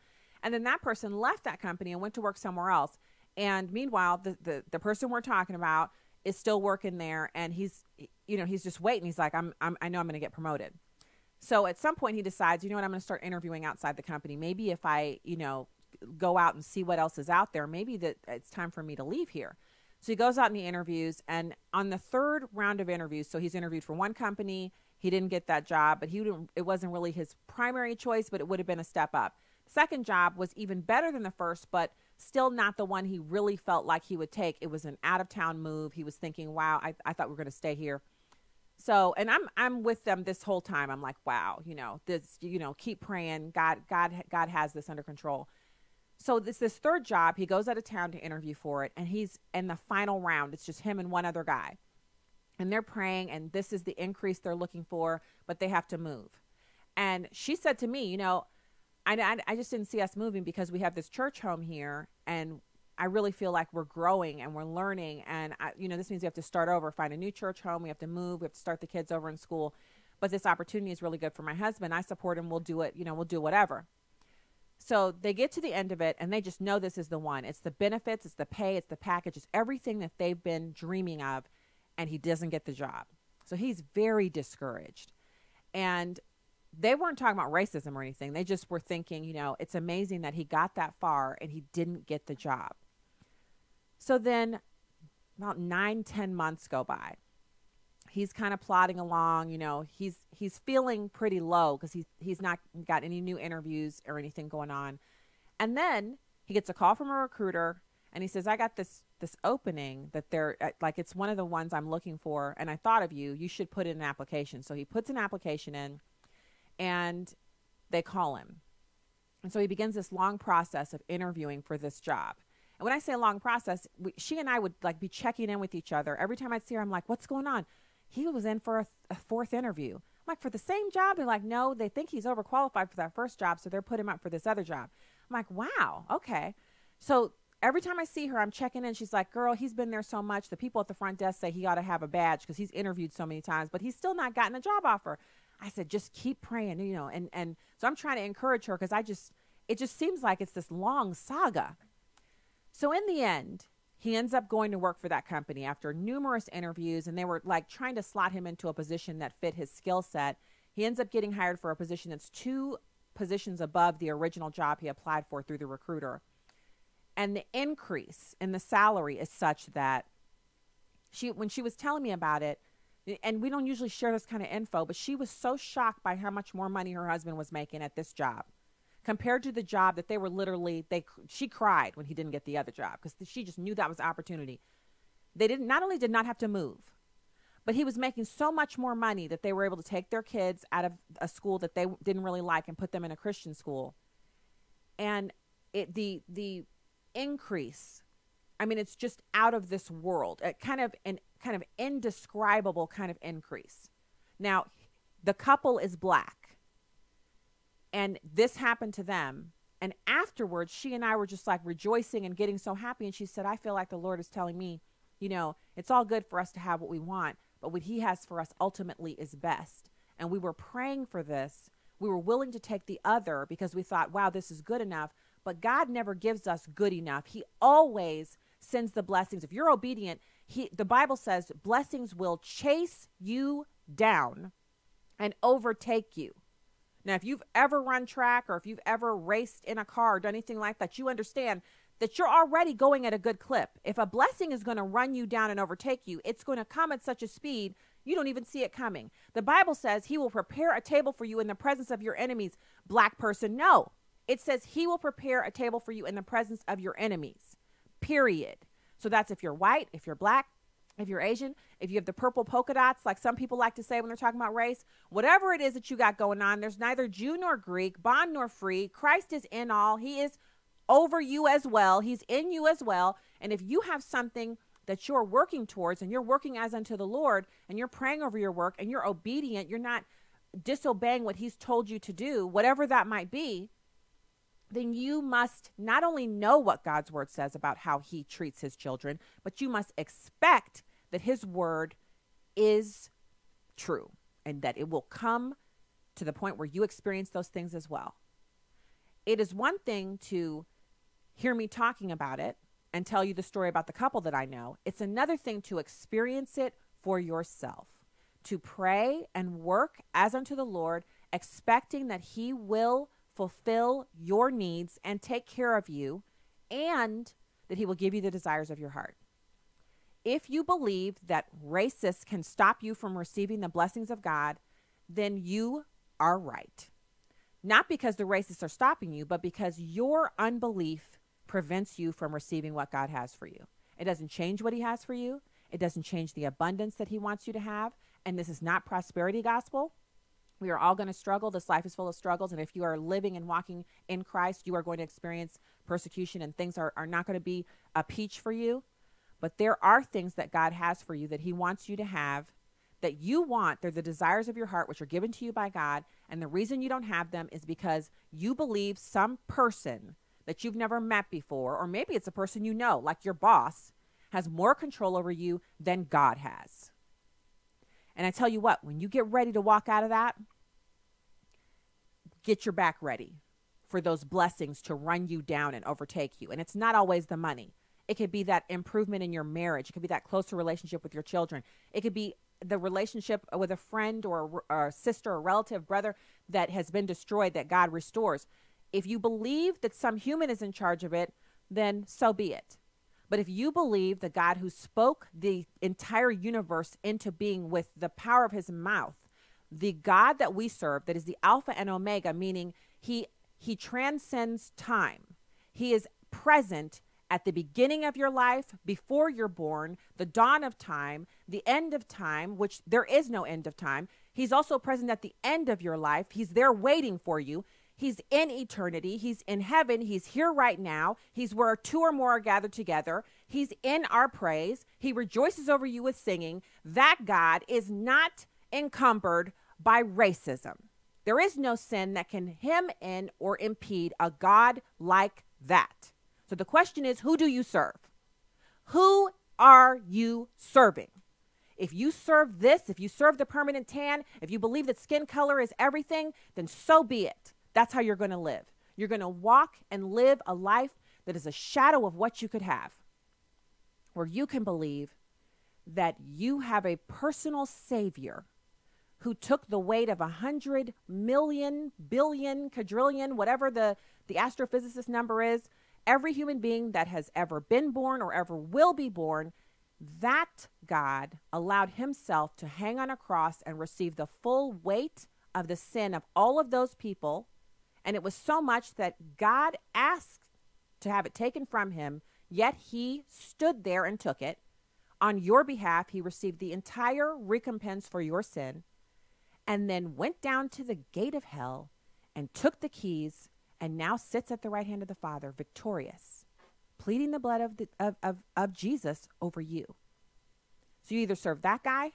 And then that person left that company and went to work somewhere else. And meanwhile, the person we're talking about is still working there, and he's just waiting. He's like, I know I'm going to get promoted. So at some point he decides, you know what, I'm going to start interviewing outside the company. Maybe if I, go out and see what else is out there, maybe that it's time for me to leave here. So he goes out and he interviews, and on the third round of interviews, so he's interviewed for one company, he didn't get that job, but it wasn't really his primary choice, but it would have been a step up. The second job was even better than the first, but still not the one he really felt like he would take. It was an out-of-town move. He was thinking, wow, I thought we were going to stay here. So, and I'm with them this whole time. I'm like, wow, keep praying. God has this under control. So this third job, he goes out of town to interview for it, and he's in the final round. It's just him and one other guy. And they're praying, and this is the increase they're looking for, but they have to move. And she said to me, I just didn't see us moving because we have this church home here, and I really feel like we're growing and we're learning. And, this means we have to start over, find a new church home. We have to move. We have to start the kids over in school. But this opportunity is really good for my husband. I support him. We'll do it. We'll do whatever. So they get to the end of it, and they just know this is the one. It's the benefits, it's the pay, it's the package, it's everything that they've been dreaming of, and he doesn't get the job. So he's very discouraged. And they weren't talking about racism or anything. They just were thinking, it's amazing that he got that far and he didn't get the job. So then about 9-10 months go by. He's kind of plodding along, he's feeling pretty low because he's not got any new interviews or anything going on. And then he gets a call from a recruiter, and he says, I got this opening that they're like, it's one of the ones I'm looking for, and I thought of you. You should put in an application. So he puts an application in, and they call him. And so he begins this long process of interviewing for this job. And when I say a long process, she and I would be checking in with each other. Every time I'd see her, I'm like, what's going on? He was in for a fourth interview. I'm like, for the same job? They're like, no, they think he's overqualified for that first job, so they're putting him up for this other job. I'm like, wow, okay. So every time I see her, I'm checking in. She's like, girl, he's been there so much. The people at the front desk say he ought to have a badge because he's interviewed so many times, but he's still not gotten a job offer. I said, just keep praying, and so I'm trying to encourage her because it just seems like it's this long saga. So in the end, He ends up going to work for that company after numerous interviews, and they were like trying to slot him into a position that fit his skill set. He ends up getting hired for a position that's 2 positions above the original job he applied for through the recruiter. And the increase in the salary is such that when she was telling me about it, and we don't usually share this kind of info, but she was so shocked by how much more money her husband was making at this job compared to the job that they were literally, she cried when he didn't get the other job because she just knew that was opportunity. They not only did not have to move, but he was making so much more money that they were able to take their kids out of a school that they didn't really like and put them in a Christian school. And the increase, I mean, it's just out of this world. Kind of indescribable kind of increase. Now, the couple is black. And this happened to them. And afterwards, she and I were just like rejoicing and getting so happy. And she said, I feel like the Lord is telling me, it's all good for us to have what we want, but what he has for us ultimately is best. And we were praying for this. We were willing to take the other because we thought, wow, this is good enough. But God never gives us good enough. He always sends the blessings. If you're obedient, the Bible says blessings will chase you down and overtake you. Now, if you've ever run track or if you've ever raced in a car or done anything like that, you understand that you're already going at a good clip. If a blessing is going to run you down and overtake you, it's going to come at such a speed you don't even see it coming. The Bible says he will prepare a table for you in the presence of your enemies. Black person, no. It says he will prepare a table for you in the presence of your enemies, period. So that's if you're white, if you're black, if you're Asian, if you have the purple polka dots, like some people like to say when they're talking about race, whatever it is that you got going on, there's neither Jew nor Greek, bond nor free. Christ is in all. He is over you as well. He's in you as well. And if you have something that you're working towards and you're working as unto the Lord and you're praying over your work and you're obedient, you're not disobeying what he's told you to do, whatever that might be, then you must not only know what God's word says about how he treats his children, but you must expect that his word is true and that it will come to the point where you experience those things as well. It is one thing to hear me talking about it and tell you the story about the couple that I know. It's another thing to experience it for yourself, to pray and work as unto the Lord, expecting that he will fulfill your needs and take care of you, and that he will give you the desires of your heart. If you believe that racists can stop you from receiving the blessings of God, then you are right. Not because the racists are stopping you, but because your unbelief prevents you from receiving what God has for you. It doesn't change what he has for you. It doesn't change the abundance that he wants you to have. And this is not prosperity gospel. We are all going to struggle. This life is full of struggles. And if you are living and walking in Christ, you are going to experience persecution and things are not going to be a peach for you. But there are things that God has for you that he wants you to have, that you want. They're the desires of your heart, which are given to you by God. And the reason you don't have them is because you believe some person that you've never met before, or maybe it's a person you know, like your boss, has more control over you than God has. And I tell you what, when you get ready to walk out of that, get your back ready for those blessings to run you down and overtake you. And it's not always the money. It could be that improvement in your marriage. It could be that closer relationship with your children. It could be the relationship with a friend or a sister or relative, brother that has been destroyed that God restores. If you believe that some human is in charge of it, then so be it. But if you believe the God who spoke the entire universe into being with the power of his mouth, the God that we serve, that is the Alpha and Omega, meaning he transcends time. He is present at the beginning of your life, before you're born, the dawn of time, the end of time, which there is no end of time. He's also present at the end of your life. He's there waiting for you. He's in eternity. He's in heaven. He's here right now. He's where 2 or more are gathered together. He's in our praise. He rejoices over you with singing. That God is not encumbered by racism. There is no sin that can hem in or impede a God like that. So the question is, who do you serve? Who are you serving? If you serve this, if you serve the permanent tan, if you believe that skin color is everything, then so be it. That's how you're going to live. You're going to walk and live a life that is a shadow of what you could have. where you can believe that you have a personal savior who took the weight of 100 million, billion, quadrillion, whatever the astrophysicist number is, every human being that has ever been born or ever will be born, that God allowed himself to hang on a cross and receive the full weight of the sin of all of those people. And it was so much that God asked to have it taken from him, yet he stood there and took it. On your behalf, he received the entire recompense for your sin, and then went down to the gate of hell and took the keys, and now sits at the right hand of the Father, victorious, pleading the blood of Jesus over you. So you either serve that guy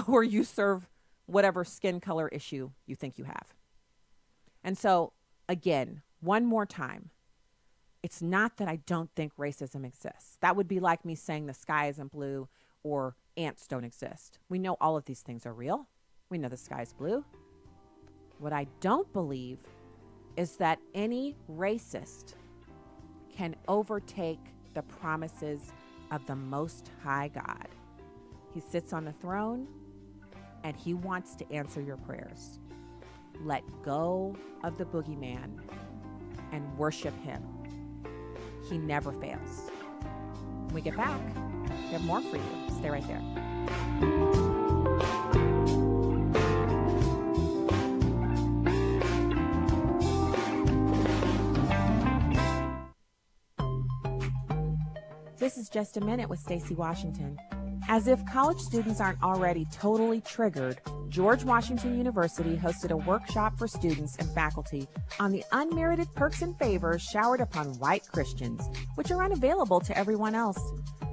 or you serve whatever skin color issue you think you have. And so, again, one more time, it's not that I don't think racism exists. That would be like me saying the sky isn't blue or ants don't exist. We know all of these things are real. We know the sky's blue. What I don't believe is that any racist can overtake the promises of the Most High God. He sits on the throne and he wants to answer your prayers. Let go of the boogeyman and worship him. He never fails. When we get back, we have more for you. Stay right there. This is Just a Minute with Stacey Washington. As if college students aren't already totally triggered, George Washington University hosted a workshop for students and faculty on the unmerited perks and favors showered upon white Christians, which are unavailable to everyone else.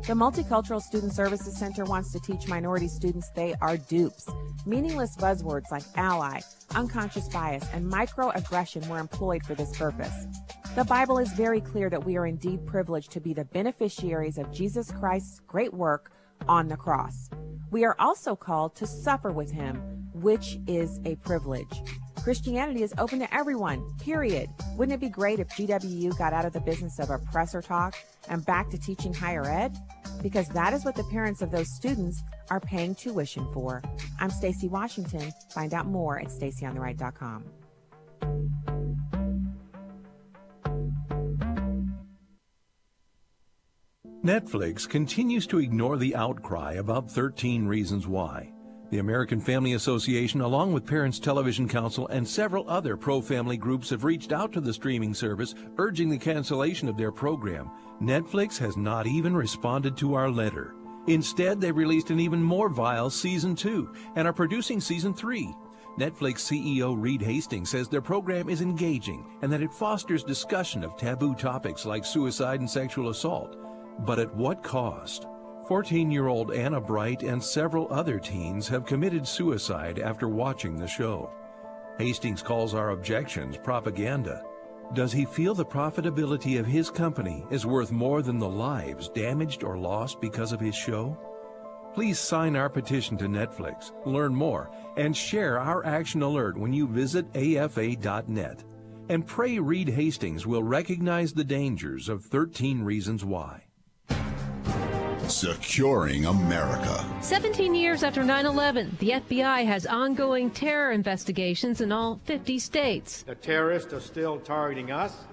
The Multicultural Student Services Center wants to teach minority students they are dupes. Meaningless buzzwords like ally, unconscious bias, and microaggression were employed for this purpose. The Bible is very clear that we are indeed privileged to be the beneficiaries of Jesus Christ's great work on the cross. We are also called to suffer with him, which is a privilege. Christianity is open to everyone, period. Wouldn't it be great if GWU got out of the business of oppressor talk and back to teaching higher ed? Because that is what the parents of those students are paying tuition for. I'm Stacey Washington. Find out more at StaceyOnTheRight.com. Netflix continues to ignore the outcry about 13 Reasons Why. The American Family Association, along with Parents Television Council and several other pro-family groups, have reached out to the streaming service urging the cancellation of their program. Netflix has not even responded to our letter. Instead, they released an even more vile Season 2 and are producing Season 3. Netflix CEO Reed Hastings says their program is engaging and that it fosters discussion of taboo topics like suicide and sexual assault. But at what cost? 14-year-old Anna Bright and several other teens have committed suicide after watching the show. Hastings calls our objections propaganda. Does he feel the profitability of his company is worth more than the lives damaged or lost because of his show? Please sign our petition to Netflix, learn more, and share our action alert when you visit afa.net. And pray Reed Hastings will recognize the dangers of 13 Reasons Why. Securing America. 17 years after 9/11, the FBI has ongoing terror investigations in all 50 states. The terrorists are still targeting us.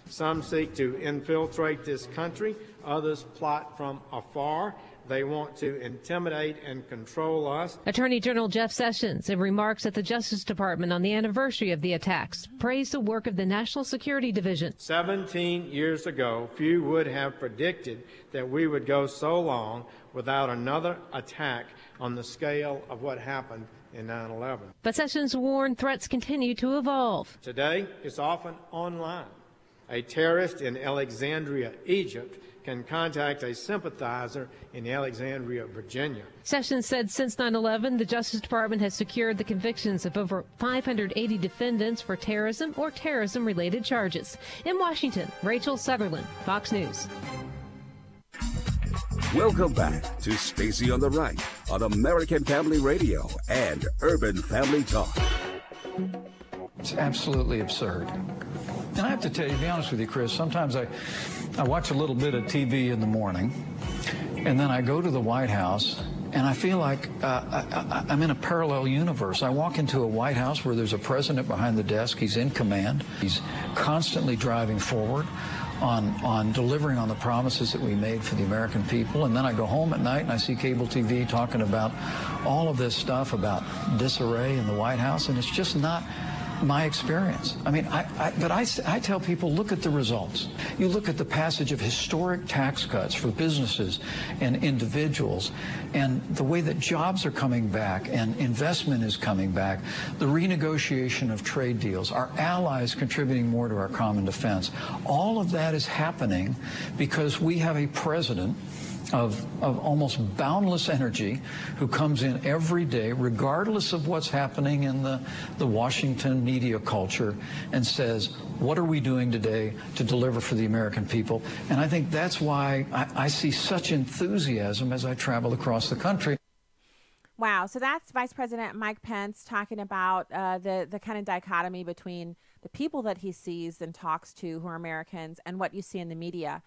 Some seek to infiltrate this country. Others plot from afar. They want to intimidate and control us. Attorney General Jeff Sessions, in remarks at the Justice Department on the anniversary of the attacks, praised the work of the National Security Division. 17 years ago, few would have predicted that we would go so long without another attack on the scale of what happened in 9/11. But Sessions warned threats continue to evolve. Today, it's often online. A terrorist in Alexandria, Egypt, can contact a sympathizer in Alexandria, Virginia. Sessions said since 9/11, the Justice Department has secured the convictions of over 580 defendants for terrorism or terrorism-related charges. In Washington, Rachel Sutherland, Fox News. Welcome back to Stacey on the Right on American Family Radio and Urban Family Talk. It's absolutely absurd. And I have to tell you, to be honest with you, Chris, sometimes I watch a little bit of TV in the morning, and then I go to the White House, and I feel like I'm in a parallel universe. I walk into a White House where there's a president behind the desk. He's in command. He's constantly driving forward on delivering on the promises that we made for the American people. And then I go home at night and I see cable TV talking about all of this stuff about disarray in the White House, and it's just not my experience. I mean, but I tell people, look at the results. You look at the passage of historic tax cuts for businesses and individuals, and the way that jobs are coming back and investment is coming back, the renegotiation of trade deals, our allies contributing more to our common defense. All of that is happening because we have a president of almost boundless energy who comes in every day, regardless of what's happening in the Washington media culture, and says, what are we doing today to deliver for the American people? And I think that's why I see such enthusiasm as I travel across the country. Wow. So that's Vice President Mike Pence talking about the kind of dichotomy between the people that he sees and talks to who are Americans and what you see in the media.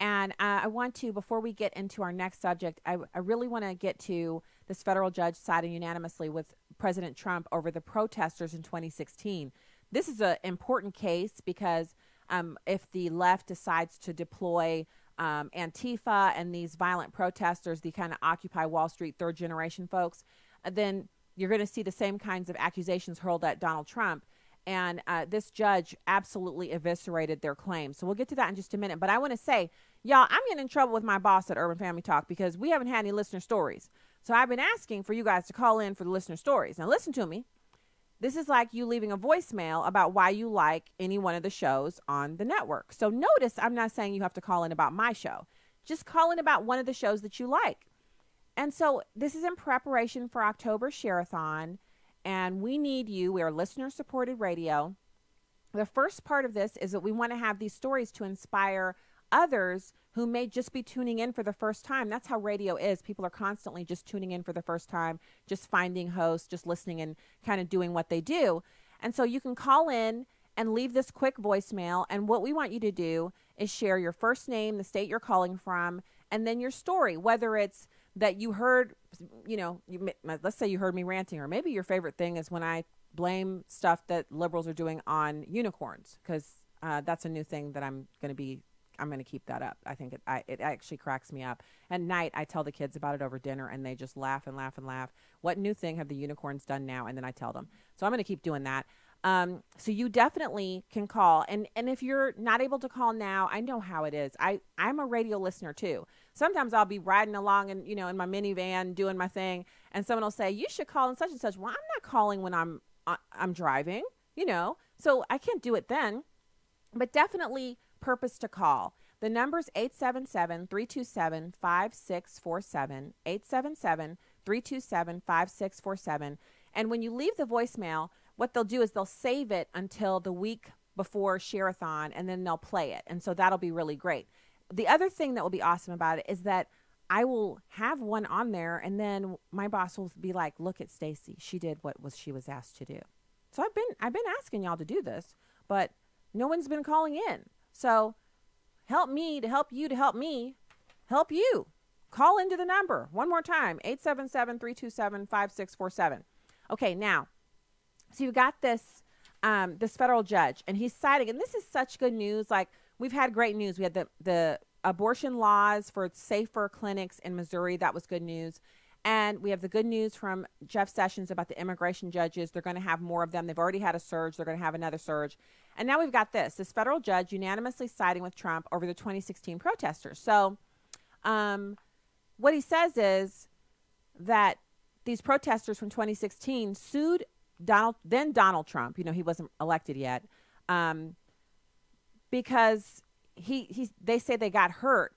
And I want to, before we get into our next subject, I really want to get to this federal judge siding unanimously with President Trump over the protesters in 2016. This is an important case because if the left decides to deploy Antifa and these violent protesters, the kind of Occupy Wall Street third generation folks, then you're going to see the same kinds of accusations hurled at Donald Trump. And this judge absolutely eviscerated their claims. So we'll get to that in just a minute. But I want to say, y'all, I'm getting in trouble with my boss at Urban Family Talk because we haven't had any listener stories. So I've been asking for you guys to call in for the listener stories. Now listen to me. This is like you leaving a voicemail about why you like any one of the shows on the network. So notice I'm not saying you have to call in about my show. Just call in about one of the shows that you like. And so this is in preparation for October Share-a-thon. And we need you. We are listener-supported radio. The first part of this is that we want to have these stories to inspire others who may just be tuning in for the first time. That's how radio is. People are constantly just tuning in for the first time, just finding hosts, just listening and kind of doing what they do. And so you can call in and leave this quick voicemail. And what we want you to do is share your first name, the state you're calling from, and then your story, whether it's that you heard, let's say you heard me ranting, or maybe your favorite thing is when I blame stuff that liberals are doing on unicorns, because that's a new thing that I'm going to keep that up. I think it actually cracks me up. At night, I tell the kids about it over dinner, and they just laugh and laugh and laugh. What new thing have the unicorns done now? And then I tell them. So I'm going to keep doing that. So you definitely can call. And if you're not able to call now, I know how it is. I'm a radio listener too. Sometimes I'll be riding along and, in my minivan doing my thing, and someone will say, you should call in such and such. Well, I'm not calling when I'm driving, so I can't do it then, but definitely purpose to call. The number's 877-327-5647, 877-327-5647. And when you leave the voicemail, what they'll do is they'll save it until the week before Share-a-thon, and then they'll play it. And so that'll be really great. The other thing that will be awesome about it is that I will have one on there, and then my boss will be like, look at Stacy. She did what she was asked to do. So I've been asking y'all to do this, but no one's been calling in. So help me to help you to help me help you. Call into the number one more time, 877-327-5647. Okay, now, so you've got this federal judge, and he's citing, and this is such good news. Like, we've had great news. We had the abortion laws for safer clinics in Missouri. That was good news. And we have the good news from Jeff Sessions about the immigration judges. They're going to have more of them. They've already had a surge. They're going to have another surge. And now we've got this federal judge unanimously siding with Trump over the 2016 protesters. So what he says is that these protesters from 2016 sued Donald Trump. He wasn't elected yet, because they say they got hurt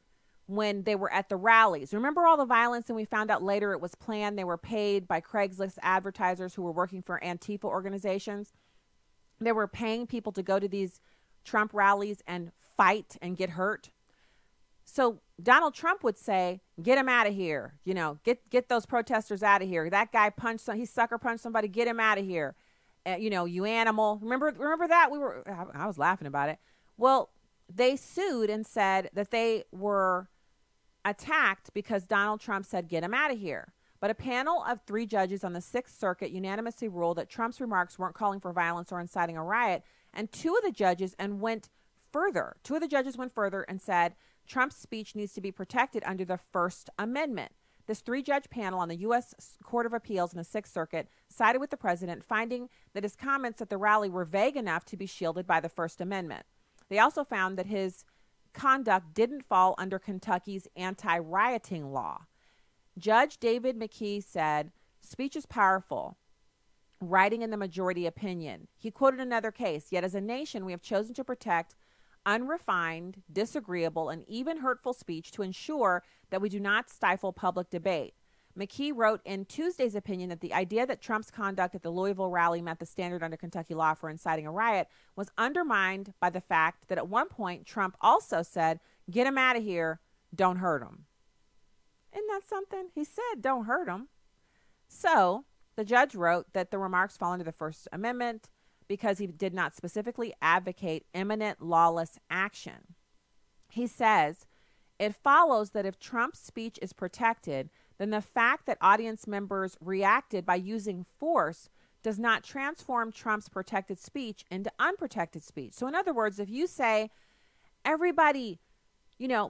when they were at the rallies. Remember all the violence? And we found out later it was planned. They were paid by Craigslist advertisers who were working for Antifa organizations. They were paying people to go to these Trump rallies and fight and get hurt. So Donald Trump would say, get him out of here. Get those protesters out of here. That guy he sucker punched somebody, get him out of here. you animal. Remember that? I was laughing about it. Well, they sued and said that they were attacked because Donald Trump said, get him out of here. But a panel of 3 judges on the Sixth Circuit unanimously ruled that Trump's remarks weren't calling for violence or inciting a riot. And two of the judges went further and said Trump's speech needs to be protected under the First Amendment. This 3-judge panel on the U.S. Court of Appeals in the Sixth Circuit sided with the president, finding that his comments at the rally were vague enough to be shielded by the First Amendment. They also found that his conduct didn't fall under Kentucky's anti-rioting law. Judge David McKee said, speech is powerful, writing in the majority opinion. He quoted another case, yet as a nation, we have chosen to protect unrefined, disagreeable, and even hurtful speech to ensure that we do not stifle public debate. McKee wrote in Tuesday's opinion that the idea that Trump's conduct at the Louisville rally met the standard under Kentucky law for inciting a riot was undermined by the fact that at one point Trump also said, get him out of here, don't hurt him. Isn't that something? He said, don't hurt him. So the judge wrote that the remarks fall under the First Amendment because he did not specifically advocate imminent lawless action. He says, it follows that if Trump's speech is protected, then the fact that audience members reacted by using force does not transform Trump's protected speech into unprotected speech. So in other words, if you say, everybody,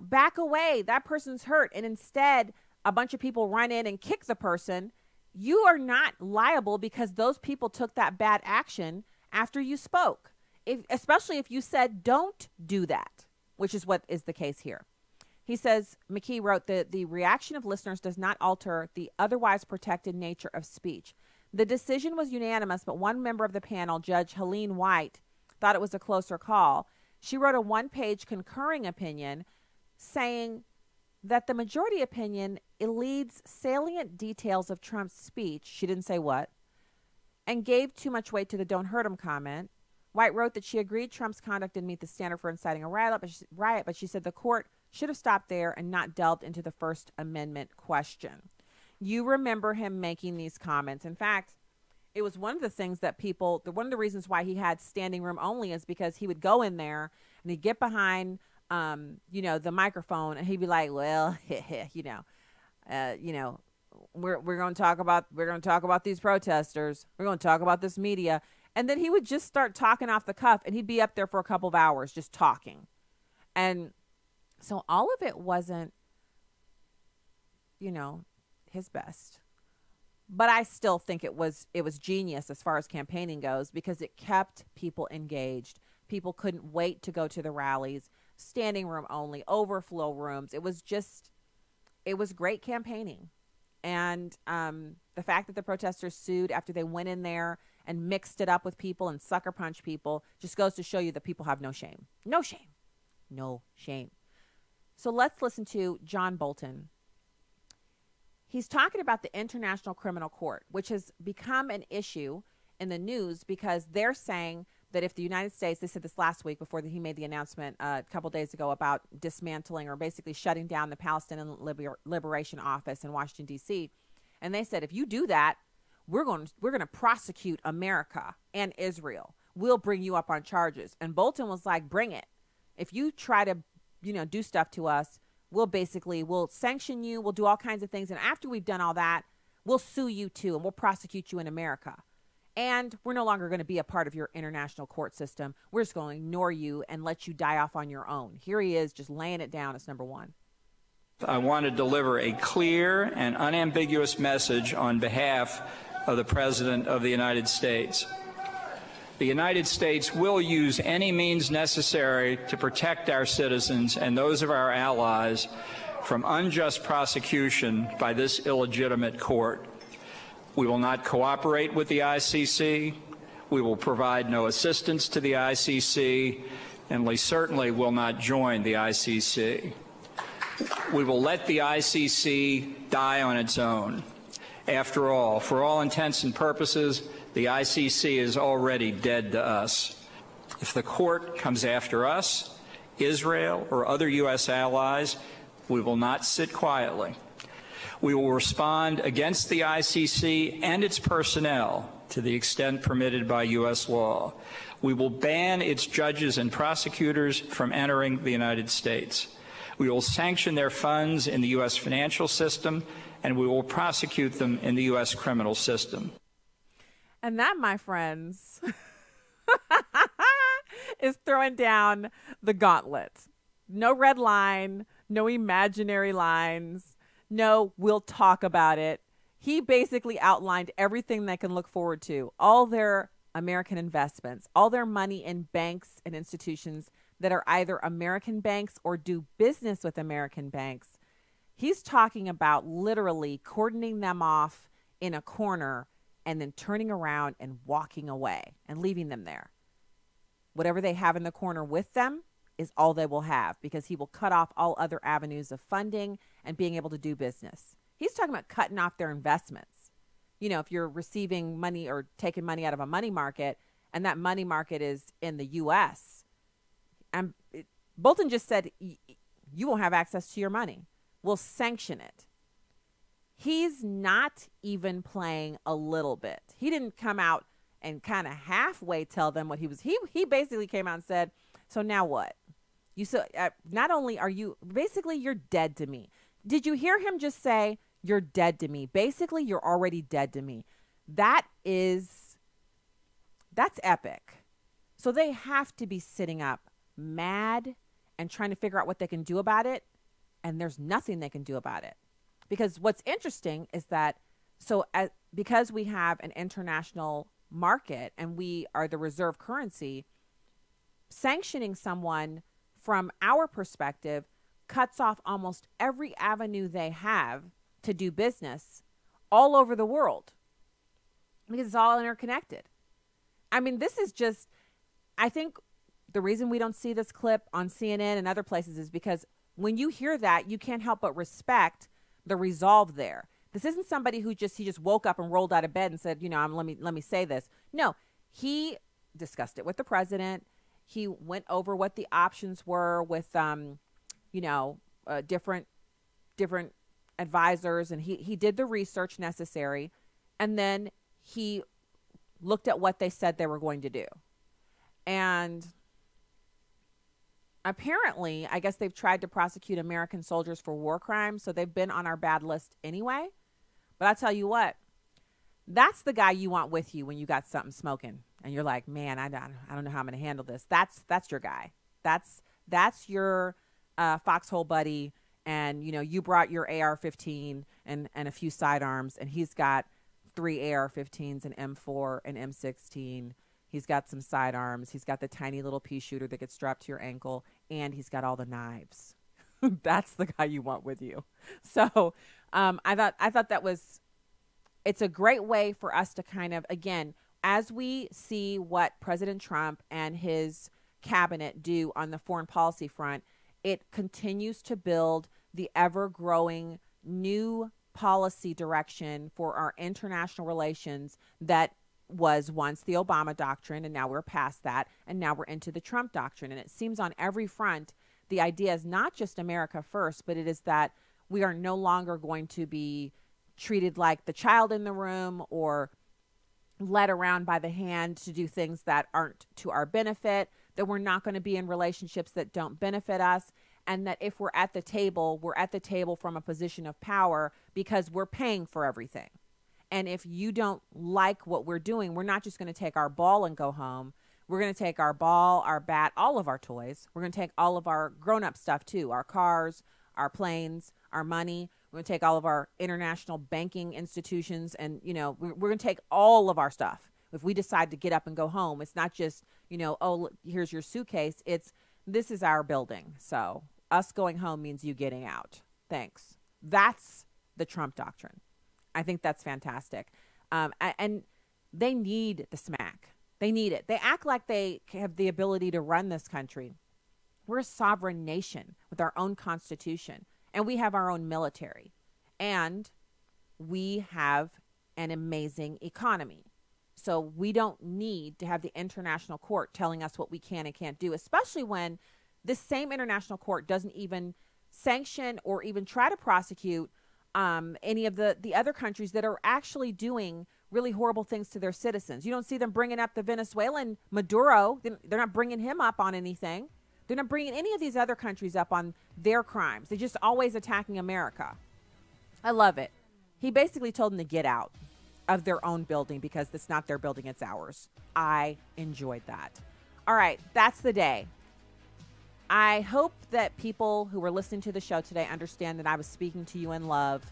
back away, that person's hurt, and instead a bunch of people run in and kick the person, you are not liable because those people took that bad action after you spoke, especially if you said don't do that, which is what is the case here. He says, McKee wrote that the reaction of listeners does not alter the otherwise protected nature of speech. The decision was unanimous, but one member of the panel, Judge Helene White, thought it was a closer call. She wrote a 1-page concurring opinion saying that the majority opinion elides salient details of Trump's speech. She didn't say what, and gave too much weight to the don't hurt him comment. White wrote that she agreed Trump's conduct didn't meet the standard for inciting a riot, but she said the court should have stopped there and not delved into the First Amendment question. You remember him making these comments. In fact, it was one of the things that one of the reasons why he had standing room only is because he would go in there and he'd get behind, the microphone and he'd be like, well, we're going to talk about these protesters. We're going to talk about this media. And then he would just start talking off the cuff and he'd be up there for a couple of hours just talking. And so all of it wasn't, his best. But I still think it was genius as far as campaigning goes because it kept people engaged. People couldn't wait to go to the rallies, standing room only, overflow rooms. It was great campaigning. And the fact that the protesters sued after they went in there and mixed it up with people and sucker punched people just goes to show you that people have no shame. No shame. No shame. So let's listen to John Bolton. He's talking about the International Criminal Court, which has become an issue in the news because they're saying that if the United States, they said this last week before he made the announcement a couple days ago about dismantling or basically shutting down the Palestinian Liberation Office in Washington, D.C., and they said, if you do that, we're going to prosecute America and Israel. We'll bring you up on charges. And Bolton was like, bring it. If you try to, do stuff to us, we'll sanction you. We'll do all kinds of things. And after we've done all that, we'll sue you too. And we'll prosecute you in America. And we're no longer going to be a part of your international court system. We're just going to ignore you and let you die off on your own. Here he is just laying it down as number one. I want to deliver a clear and unambiguous message on behalf of the President of the United States. The United States will use any means necessary to protect our citizens and those of our allies from unjust prosecution by this illegitimate court. We will not cooperate with the ICC. We will provide no assistance to the ICC, and we certainly will not join the ICC. We will let the ICC die on its own. After all, for all intents and purposes, the ICC is already dead to us. If the court comes after us, Israel, or other U.S. allies, we will not sit quietly. We will respond against the ICC and its personnel to the extent permitted by U.S. law. We will ban its judges and prosecutors from entering the United States. We will sanction their funds in the U.S. financial system, and we will prosecute them in the U.S. criminal system. And that, my friends, is throwing down the gauntlet. No red line, no imaginary lines, no we'll talk about it. He basically outlined everything they can look forward to, all their American investments, all their money in banks and institutions that are either American banks or do business with American banks. He's talking about literally cordoning them off in a corner and then turning around and walking away and leaving them there. Whatever they have in the corner with them is all they will have, because he will cut off all other avenues of funding and being able to do business. He's talking about cutting off their investments. You know, if you're receiving money or taking money out of a money market and that money market is in the U.S., and Bolton just said, you won't have access to your money. We'll sanction it. He's not even playing a little bit. He didn't come out and kind of halfway tell them what he was. He basically came out and said, so now what? You so not only are you basically you're dead to me. Did you hear him just say you're dead to me? Basically, you're already dead to me. That's epic. So they have to be sitting up mad and trying to figure out what they can do about it. And there's nothing they can do about it. Because what's interesting is that because we have an international market and we are the reserve currency, sanctioning someone from our perspective cuts off almost every avenue they have to do business all over the world, because it's all interconnected. I mean, this is just, I think the reason we don't see this clip on CNN and other places is because when you hear that, you can't help but respect the resolve there. This isn't somebody who he just woke up and rolled out of bed and said, let me say this. No, he discussed it with the president. He went over what the options were with, different advisors, and he did the research necessary, and then he looked at what they said they were going to do. And apparently, I guess they've tried to prosecute American soldiers for war crimes, so they've been on our bad list anyway. But I tell you what, that's the guy you want with you when you got something smoking and you're like, man, I don't know how I'm going to handle this. That's your guy. That's your foxhole buddy. And, you brought your AR-15 and a few sidearms, and he's got 3 AR-15s, an M4, an M16. He's got some sidearms. He's got the tiny little pea shooter that gets strapped to your ankle, and he's got all the knives. That's the guy you want with you. So I thought that was, it's a great way for us to kind of, again, as we see what President Trump and his cabinet do on the foreign policy front, it continues to build the ever-growing new policy direction for our international relations that was once the Obama doctrine, and now we're past that, and now we're into the Trump doctrine. And it seems on every front, the idea is not just America first, but it is that we are no longer going to be treated like the child in the room or led around by the hand to do things that aren't to our benefit, that we're not going to be in relationships that don't benefit us, and that if we're at the table from a position of power because we're paying for everything. And if you don't like what we're doing, we're not just going to take our ball and go home. We're going to take our ball, our bat, all of our toys. We're going to take all of our grown-up stuff too, our cars, our planes, our money. We're going to take all of our international banking institutions, and, we're going to take all of our stuff. If we decide to get up and go home, it's not just, oh, here's your suitcase. This is our building. So us going home means you getting out. Thanks. That's the Trump doctrine. I think that's fantastic. And they need the smack. They need it. They act like they have the ability to run this country. We're a sovereign nation with our own constitution, and we have our own military, and we have an amazing economy. So we don't need to have the international court telling us what we can and can't do, especially when this same international court doesn't even sanction or even try to prosecute any of the other countries that are actually doing really horrible things to their citizens. You don't see them bringing up the Venezuelan Maduro. They're not bringing him up on anything. They're not bringing any of these other countries up on their crimes. They're just always attacking America. I love it. He basically told them to get out of their own building because it's not their building, it's ours. I enjoyed that. All right, that's the day. I hope that people who were listening to the show today understand that I was speaking to you in love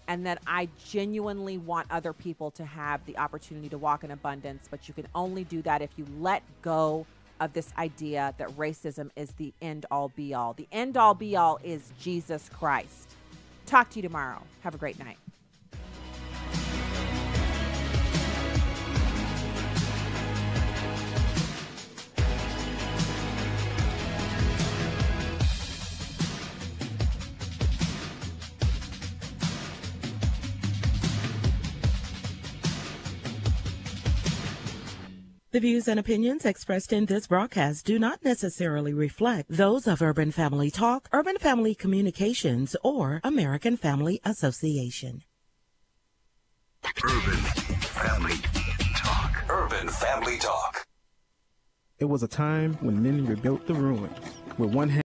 and that I genuinely want other people to have the opportunity to walk in abundance, but you can only do that if you let go of this idea that racism is the end-all be-all. The end-all be-all is Jesus Christ. Talk to you tomorrow. Have a great night. The views and opinions expressed in this broadcast do not necessarily reflect those of Urban Family Talk, Urban Family Communications, or American Family Association. Urban Family Talk. Urban Family Talk. It was a time when men rebuilt the ruins with one hand.